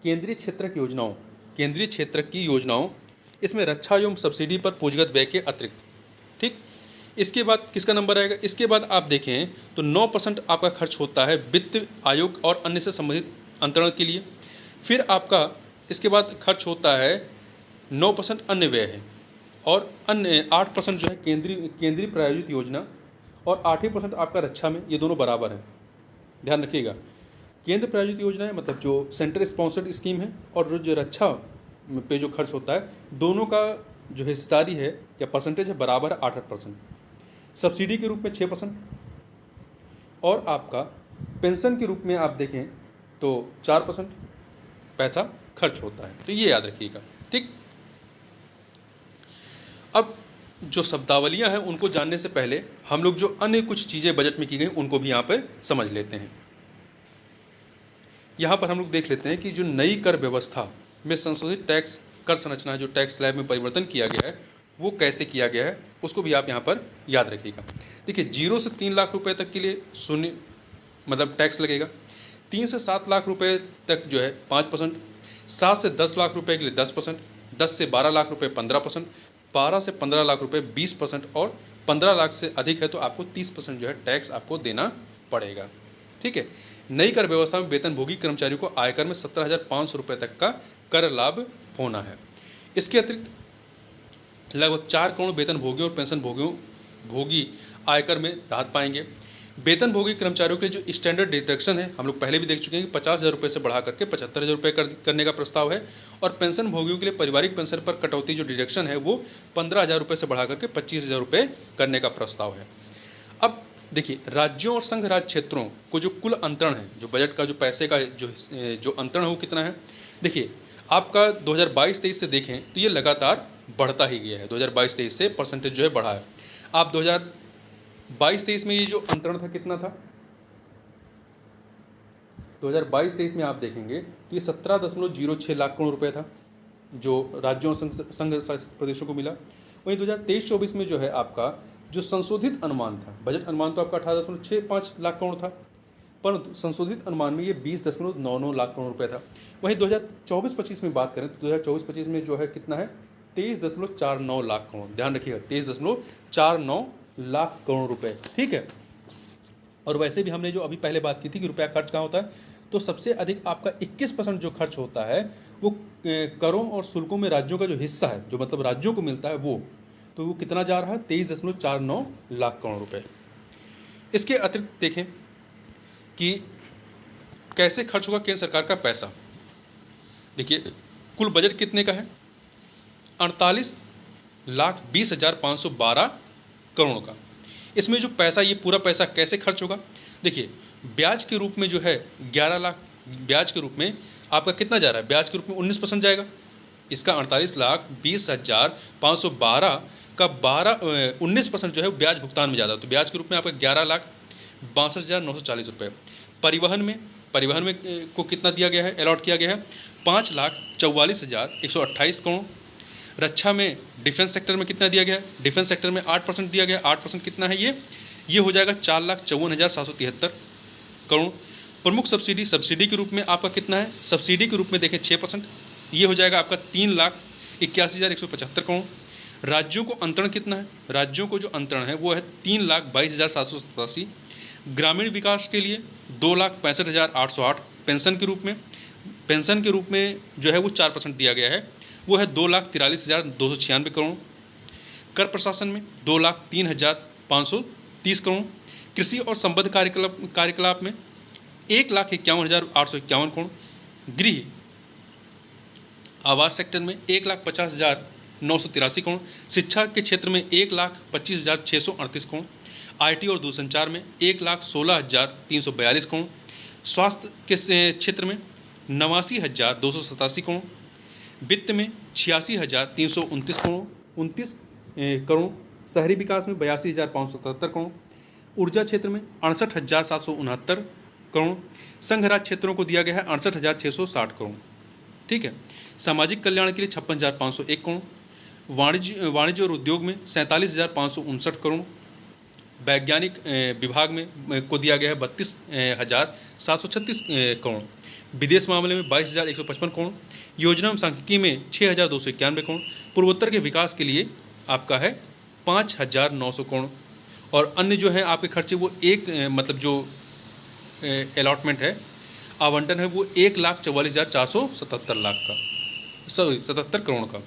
केंद्रीय क्षेत्र की योजनाओं, इसमें रक्षा एवं सब्सिडी पर पूंजीगत व्यय के अतिरिक्त, ठीक। इसके बाद किसका नंबर आएगा, इसके बाद आप देखें तो 9% आपका खर्च होता है वित्त आयोग और अन्य से संबंधित अंतरण के लिए। फिर आपका इसके बाद खर्च होता है 9% अन्य व्यय है, और अन्य 8% जो है केंद्रीय प्रायोजित योजना, और 8% आपका रक्षा में। ये दोनों बराबर हैं, ध्यान रखिएगा। केंद्र प्रायोजित योजना है मतलब जो सेंटर स्पॉन्सर्ड स्कीम है, और जो रक्षा पे जो खर्च होता है, दोनों का जो हिस्सेदारी है या परसेंटेज है बराबर है 8%। सब्सिडी के रूप में 6%, और आपका पेंशन के रूप में आप देखें तो 4% पैसा खर्च होता है। तो ये याद रखिएगा, ठीक। अब जो शब्दावलियां हैं उनको जानने से पहले हम लोग जो अन्य कुछ चीज़ें बजट में की गई उनको भी यहाँ पर समझ लेते हैं। यहाँ पर हम लोग देख लेते हैं कि जो नई कर व्यवस्था में संशोधित टैक्स कर संरचना है, जो टैक्स स्लैब में परिवर्तन किया गया है वो कैसे किया गया है, उसको भी आप यहाँ पर याद रखिएगा। देखिए 0 से 3 लाख रुपए तक के लिए शून्य मतलब टैक्स लगेगा। 3 से 7 लाख रुपए तक जो है 5%, 7 से 10 लाख रुपए के लिए 10%, 10 से 12 लाख रुपए 15%, 12 से 15 लाख रुपए 20%, और 15 लाख से अधिक है तो आपको 30% जो है टैक्स आपको देना पड़ेगा, ठीक है। नई कर व्यवस्था में वेतनभोगी कर्मचारियों को आयकर में 17,500 रुपये तक का कर लाभ होना है। इसके अतिरिक्त लगभग 4 करोड़ वेतनभोगियों और पेंशन भोगी आयकर में राहत पाएंगे। वेतनभोगी कर्मचारियों के लिए जो स्टैंडर्ड डिडक्शन है हम लोग पहले भी देख चुके हैं कि 50,000 रुपये से बढ़ा करके 75,000 रुपये करने का प्रस्ताव है, और पेंशन भोगियों के लिए पारिवारिक पेंशन पर कटौती जो डिडक्शन है वो 15,000 रुपये से बढ़ा करके 25,000 रुपये करने का प्रस्ताव है। अब देखिए राज्यों और संघ राज्य क्षेत्रों को जो कुल अंतरण है, जो बजट का जो पैसे का जो अंतरण है वो कितना है। देखिए आपका 2022-23 से देखें तो ये लगातार बढ़ता ही गया है। 2022-23 से परसेंटेज जो है बढ़ा है। आप 2022-23 में ये जो अंतरण था कितना था, 2022-23 में आप देखेंगे तो ये 17.06 लाख करोड़ रुपए था जो राज्यों और संघ शासित प्रदेशों को मिला। वहीं 2023-24 में जो है आपका जो संशोधित अनुमान था, बजट अनुमान तो आपका 18.65 लाख करोड़ था, परंतु संशोधित अनुमान में ये 20.99 लाख करोड़ रुपए था। वहीं 2024-25 में बात करें तो 2024-25 में जो है कितना है 23.49 लाख करोड़, ध्यान रखिएगा 23.49 लाख करोड़ रुपए, ठीक है। और वैसे भी हमने जो अभी पहले बात की थी कि रुपया खर्च कहाँ होता है, तो सबसे अधिक आपका 21% जो खर्च होता है वो करों और शुल्कों में राज्यों का जो हिस्सा है, जो मतलब राज्यों को मिलता है वो कितना जा रहा है 23.49 लाख करोड़ रुपए। इसके अतिरिक्त देखें कि कैसे खर्च होगा केंद्र सरकार का पैसा। देखिए कुल बजट कितने का है, 48,20,512 करोड़ का। इसमें जो पैसा, ये पूरा पैसा कैसे खर्च होगा? देखिए, ब्याज के रूप में जो है 11 लाख, ब्याज के रूप में आपका कितना जा रहा है? ब्याज के रूप में 19% जाएगा। इसका 48,20,512 का 19% जो है ब्याज भुगतान में ज़्यादा, तो ब्याज के रूप में आपका 11,62,940 रुपये। परिवहन में को कितना दिया गया है, अलॉट किया गया है? 5,44,128 करोड़। रक्षा में, डिफेंस सेक्टर में कितना दिया गया है? डिफेंस सेक्टर में 8% दिया गया है। 8% कितना है ये हो जाएगा 4,54,773 करोड़। प्रमुख सब्सिडी के रूप में आपका कितना है? सब्सिडी के रूप में देखें 6%, ये हो जाएगा आपका 3,81,175 करोड़। राज्यों को अंतरण कितना है? राज्यों को जो अंतरण है वो है 3,22,787। ग्रामीण विकास के लिए 2,65,808। पेंशन के रूप में जो है वो 4% दिया गया है, वो है 2,43,296 करोड़। कर प्रशासन में 2,03,530 करोड़। कृषि और संबद्ध कार्यकलाप में 1,51,851 करोड़। गृह आवास सेक्टर में 1,50,983 करोड़। शिक्षा के क्षेत्र में 1,25,638 करोड़। IT और दूरसंचार में 1,16,342 करोड़। स्वास्थ्य के क्षेत्र में 89,287 करोड़। वित्त में 86,329 करोड़। शहरी विकास में 82,577 करोड़। ऊर्जा क्षेत्र में 68,769 करोड़। संघ राज्य क्षेत्रों को दिया गया है 68,660 करोड़। ठीक है। सामाजिक कल्याण के लिए 56,501 करोड़। वाणिज्य और उद्योग में 47,559 करोड़। वैज्ञानिक विभाग में को दिया गया है 32,736 करोड़। विदेश मामले में 22,155 करोड़। योजना एवं सांख्यिकी में 6,291 करोड़। पूर्वोत्तर के विकास के लिए आपका है 5,900 करोड़। और अन्य जो है आपके खर्चे वो मतलब जो अलॉटमेंट है, आवंटन है, वो 1,44,477 करोड़ का।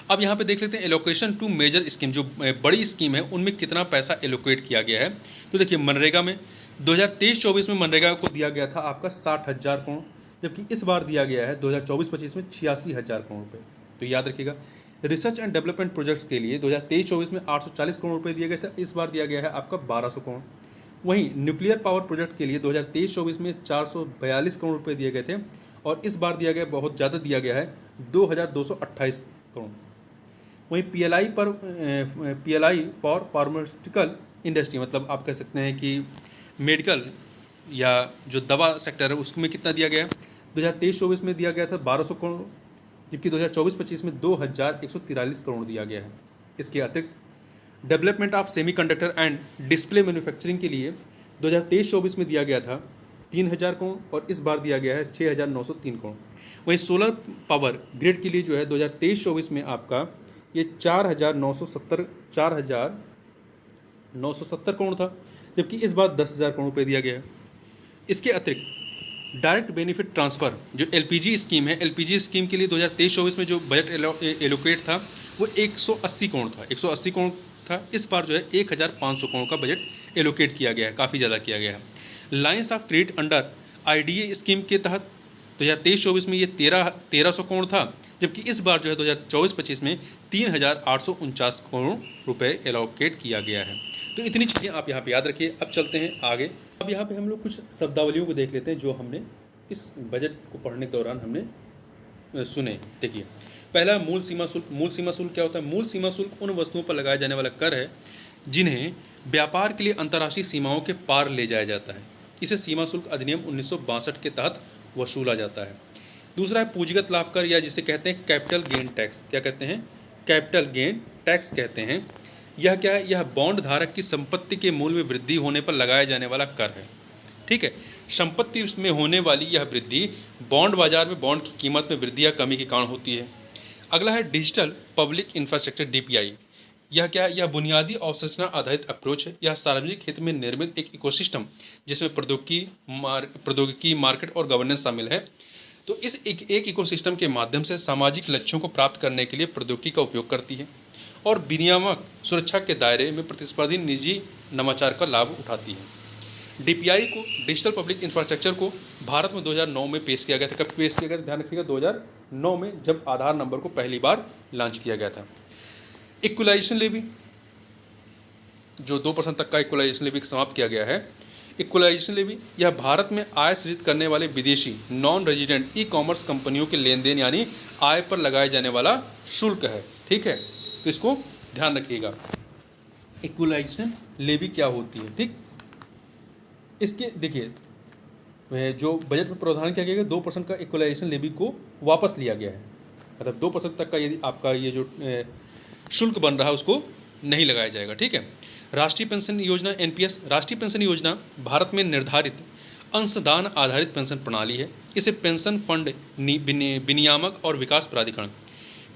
अब यहाँ पे देख लेते हैं एलोकेशन टू मेजर स्कीम, जो बड़ी स्कीम है उनमें कितना पैसा एलोकेट किया गया है। तो देखिए, मनरेगा में 2023-24 में मनरेगा को दिया गया था आपका 60,000 करोड़, जबकि इस बार दिया गया है 2024-25 में 86,000 करोड़ रुपये। तो याद रखिएगा, रिसर्च एंड डेवलपमेंट प्रोजेक्ट्स के लिए 2023-24 में 840 करोड़ रुपये दिए गए थे, इस बार दिया गया है आपका 1,200 करोड़। वहीं न्यूक्लियर पावर प्रोजेक्ट के लिए 2023-24 में 442 करोड़ रुपये दिए गए थे, और इस बार दिया गया, बहुत ज़्यादा दिया गया है, 2,228 करोड़। वहीं PLI फॉर फार्मास्यूटिकल इंडस्ट्री, मतलब आप कह सकते हैं कि मेडिकल या जो दवा सेक्टर है उसमें कितना दिया गया है? 2023-24 में दिया गया था 1,200 करोड़, जबकि 2024-25 में 2,143 करोड़ दिया गया है। इसके अतिरिक्त development of semiconductor and display manufacturing के लिए 2023-24 में दिया गया था 3,000 करोड़, और इस बार दिया गया है 6,903 करोड़। वहीं सोलर पावर ग्रिड के लिए जो है 2023-24 में आपका ये 4,970 करोड़ था, जबकि इस बार 10,000 करोड़ रुपये दिया गया है। इसके अतिरिक्त डायरेक्ट बेनिफिट ट्रांसफ़र जो LPG स्कीम है, LPG स्कीम के लिए 2023-24 में जो बजट एलोकेट था वो 180 करोड़ था, 180 करोड़ था। इस बार जो है 1,500 करोड़ का बजट एलोकेट किया गया है, काफ़ी ज़्यादा किया गया है। Lines of credit under IDA scheme के तहत 2023-24 में ये 1,300 करोड़ था, जबकि इस बार जो है 2024-25 में 3,849 करोड़ रुपए एलोकेट किया गया है। तो इतनी चीज़ें आप यहाँ पे याद रखिए। अब चलते हैं आगे। अब यहाँ पे हम लोग कुछ शब्दावलियों को देख लेते हैं जो हमने इस बजट को पढ़ने के दौरान हमने सुने। देखिए, पहला मूल सीमा शुल्क। मूल सीमा शुल्क क्या होता है? मूल सीमा शुल्क उन वस्तुओं पर लगाया जाने वाला कर है जिन्हें व्यापार के लिए अंतर्राष्ट्रीय सीमाओं के पार ले जाया जाता है। इसे सीमा शुल्क अधिनियम 1962 के तहत वसूला जाता है। दूसरा है पूंजीगत लाभ कर, या जिसे कहते हैं कैपिटल गेन टैक्स। क्या कहते हैं? कैपिटल गेन टैक्स कहते हैं। यह क्या है? यह बॉन्ड धारक की संपत्ति के मूल्य में वृद्धि होने पर लगाया जाने वाला कर है। ठीक है। संपत्ति में होने वाली यह वृद्धि बॉन्ड बाजार में बॉन्ड की कीमत में वृद्धि या कमी के कारण होती है। अगला है डिजिटल पब्लिक इंफ्रास्ट्रक्चर DPI। यह क्या है? यह बुनियादी अवसंरचना आधारित अप्रोच है। यह सार्वजनिक क्षेत्र में निर्मित एक इकोसिस्टम जिसमें प्रौद्योगिकी, मार्केट और गवर्नेंस शामिल है। तो इस एक इकोसिस्टम के माध्यम से सामाजिक लक्ष्यों को प्राप्त करने के लिए प्रौद्योगिकी का उपयोग करती है और विनियामक सुरक्षा के दायरे में प्रतिस्पर्धी निजी नवाचार का लाभ उठाती है। डीपीआई को, डिजिटल पब्लिक इंफ्रास्ट्रक्चर को भारत में 2009 में पेश किया गया था। कब पेश किया गया था, ध्यान रखिएगा, 2009 में, जब आधार नंबर को पहली बार लॉन्च किया गया था। इक्वलाइजेशन लेवी, जो 2% तक का इक्वलाइजेशन लेवी समाप्त किया गया है। इक्वलाइजेशन लेवी यह भारत में आय सृजित करने वाले विदेशी नॉन रेजिडेंट ई कॉमर्स कंपनियों के लेन देन यानी आय पर लगाए जाने वाला शुल्क है। ठीक है, तो इसको ध्यान रखिएगा, इक्वलाइजेशन लेवी क्या होती है। ठीक, इसके देखिए जो बजट में प्रावधान किया गया है 2% का इक्वलाइजेशन लेवी को वापस लिया गया है, मतलब 2% तक का यदि आपका ये जो शुल्क बन रहा है उसको नहीं लगाया जाएगा। ठीक है, राष्ट्रीय पेंशन योजना एनपीएस, राष्ट्रीय पेंशन योजना भारत में निर्धारित अंशदान आधारित पेंशन प्रणाली है। इसे पेंशन फंड विनियामक और विकास प्राधिकरण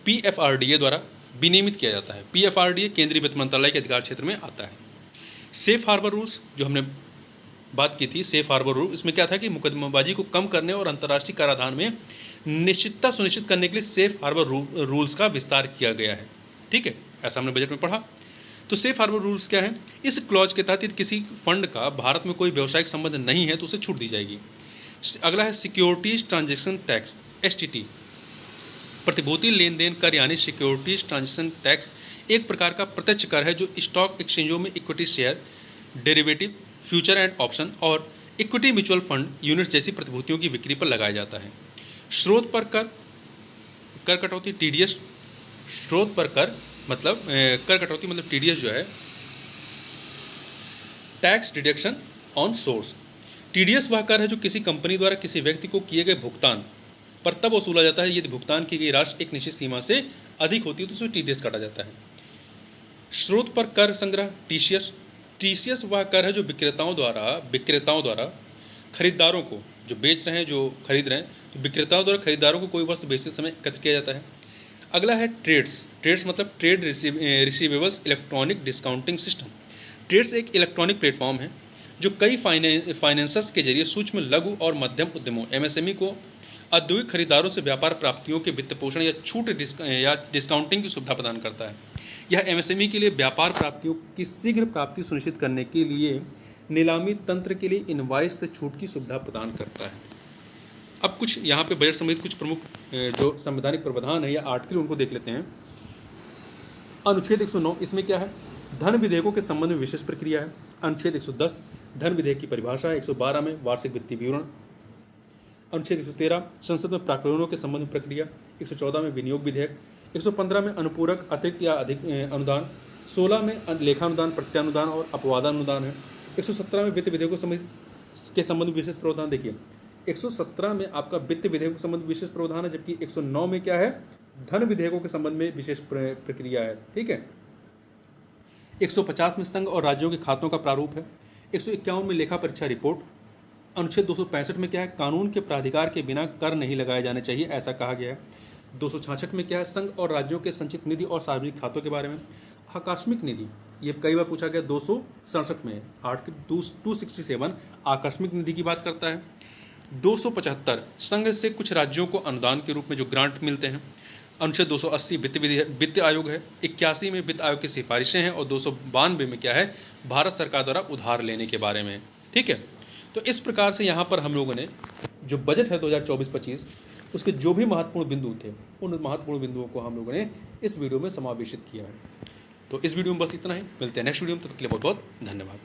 पीएफआरडीए द्वारा विनियमित किया जाता है। पीएफआरडीए केंद्रीय वित्त मंत्रालय के अधिकार क्षेत्र में आता है। सेफ हार्बर रूल्स, जो हमने बात की थी, सेफ हार्बर रूल, इसमें क्या था कि मुकदमाबाजी को कम करने और अंतर्राष्ट्रीय कराधान में निश्चितता सुनिश्चित करने के लिए सेफ हार्बर रूल्स का विस्तार किया गया है। ठीक है, ऐसा हमने बजट में पढ़ा। तो सेफ हार्बर रूल्स क्या है, इस क्लॉज के तहत यदि किसी फंड का भारत में कोई व्यावसायिक संबंध नहीं है तो उसे छूट दी जाएगी। अगला है सिक्योरिटीज ट्रांजैक्शन टैक्स, एसटीटी। प्रतिभूति लेन देन कर यानी सिक्योरिटीज ट्रांजैक्शन टैक्स एक प्रकार का प्रत्यक्ष कर है जो स्टॉक एक्सचेंजों में equity share, derivative, future and option और इक्विटी म्यूचुअल फंड यूनिट्स जैसी प्रतिभूतियों की बिक्री पर लगाया जाता है। स्रोत पर कर कटौती, टीडीएस। स्रोत पर कर मतलब कर कटौती मतलब टीडीएस जो है, tax deduction on source. TDS वह कर है जो किसी कंपनी द्वारा किसी व्यक्ति को किए गए भुगतान पर तब वसूला जाता है यदि भुगतान की गई राशि एक निश्चित सीमा से अधिक होती है तो उसमें टीडीएस काटा जाता है। स्रोत पर कर संग्रह, टीसीएस। टीसीएस वह कर है जो विक्रेताओं द्वारा खरीदारों को, जो बेच रहे हैं, जो खरीद रहे हैं, तो विक्रेताओं द्वारा खरीदारों को कोई वस्तु बेचते समय एकत्र किया जाता है। अगला है ट्रेड्स मतलब trade receivables electronic discounting system. TReDS एक इलेक्ट्रॉनिक प्लेटफॉर्म है जो कई फाइनेंसर्स के जरिए सूक्ष्म, लघु और मध्यम उद्यमों एमएसएमई को औद्योगिक खरीदारों से व्यापार प्राप्तियों के वित्त पोषण या छूट या डिस्काउंटिंग की सुविधा प्रदान करता है। यह एमएसएमई के लिए व्यापार प्राप्तियों की शीघ्र प्राप्ति सुनिश्चित करने के लिए नीलामी तंत्र के लिए इनवॉइस से छूट की सुविधा प्रदान करता है। अब कुछ यहाँ पे बजट संबंधित कुछ प्रमुख जो संवैधानिक प्रावधान है या आर्टिकल उनको देख लेते हैं। अनुच्छेद 109, इसमें क्या है, धन विधेयकों के संबंध में विशेष प्रक्रिया है। अनुच्छेद 110 धन विधेयक की परिभाषा है। 112 में वार्षिक वित्तीय विवरण। अनुच्छेद 113 संसद में प्राक्कलनों के संबंध में प्रक्रिया। 114 में विनियोग विधेयक। 115 में अनुपूरक, अतिरिक्त या अधिक अनुदान। 16 में लेखानुदान, प्रत्यानुदान और अपवादानुदान है। 117 में वित्त विधेयकों के संबंध में विशेष प्रावधान। देखिए 117 में आपका वित्त विधेयकों के संबंध में विशेष प्रावधान है, जबकि 109 में क्या है, धन विधेयकों के संबंध में विशेष प्रक्रिया है। ठीक है, 150 में संघ और राज्यों के खातों का प्रारूप है। 151 में लेखा परीक्षा रिपोर्ट। अनुच्छेद 265 में क्या है, कानून के प्राधिकार के बिना कर नहीं लगाए जाने चाहिए, ऐसा कहा गया है। 266 में क्या है, संघ और राज्यों के संचित निधि और सार्वजनिक खातों के बारे में। आकस्मिक निधि, ये कई बार पूछा गया, 267 में आर्टिकल 267 आकस्मिक निधि की बात करता है। 275 संघ से कुछ राज्यों को अनुदान के रूप में जो ग्रांट मिलते हैं। अनुच्छेद 280 वित्त आयोग है। 81 में वित्त आयोग की सिफारिशें हैं और 292 में क्या है, भारत सरकार द्वारा उधार लेने के बारे में। ठीक है, तो इस प्रकार से यहाँ पर हम लोगों ने जो बजट है 2024-25 उसके जो भी महत्वपूर्ण बिंदु थे उन महत्वपूर्ण बिंदुओं को हम लोगों ने इस वीडियो में समावेशित किया है। तो इस वीडियो में बस इतना ही, मिलते हैं नेक्स्ट वीडियो में, तब तक के लिए बहुत बहुत धन्यवाद।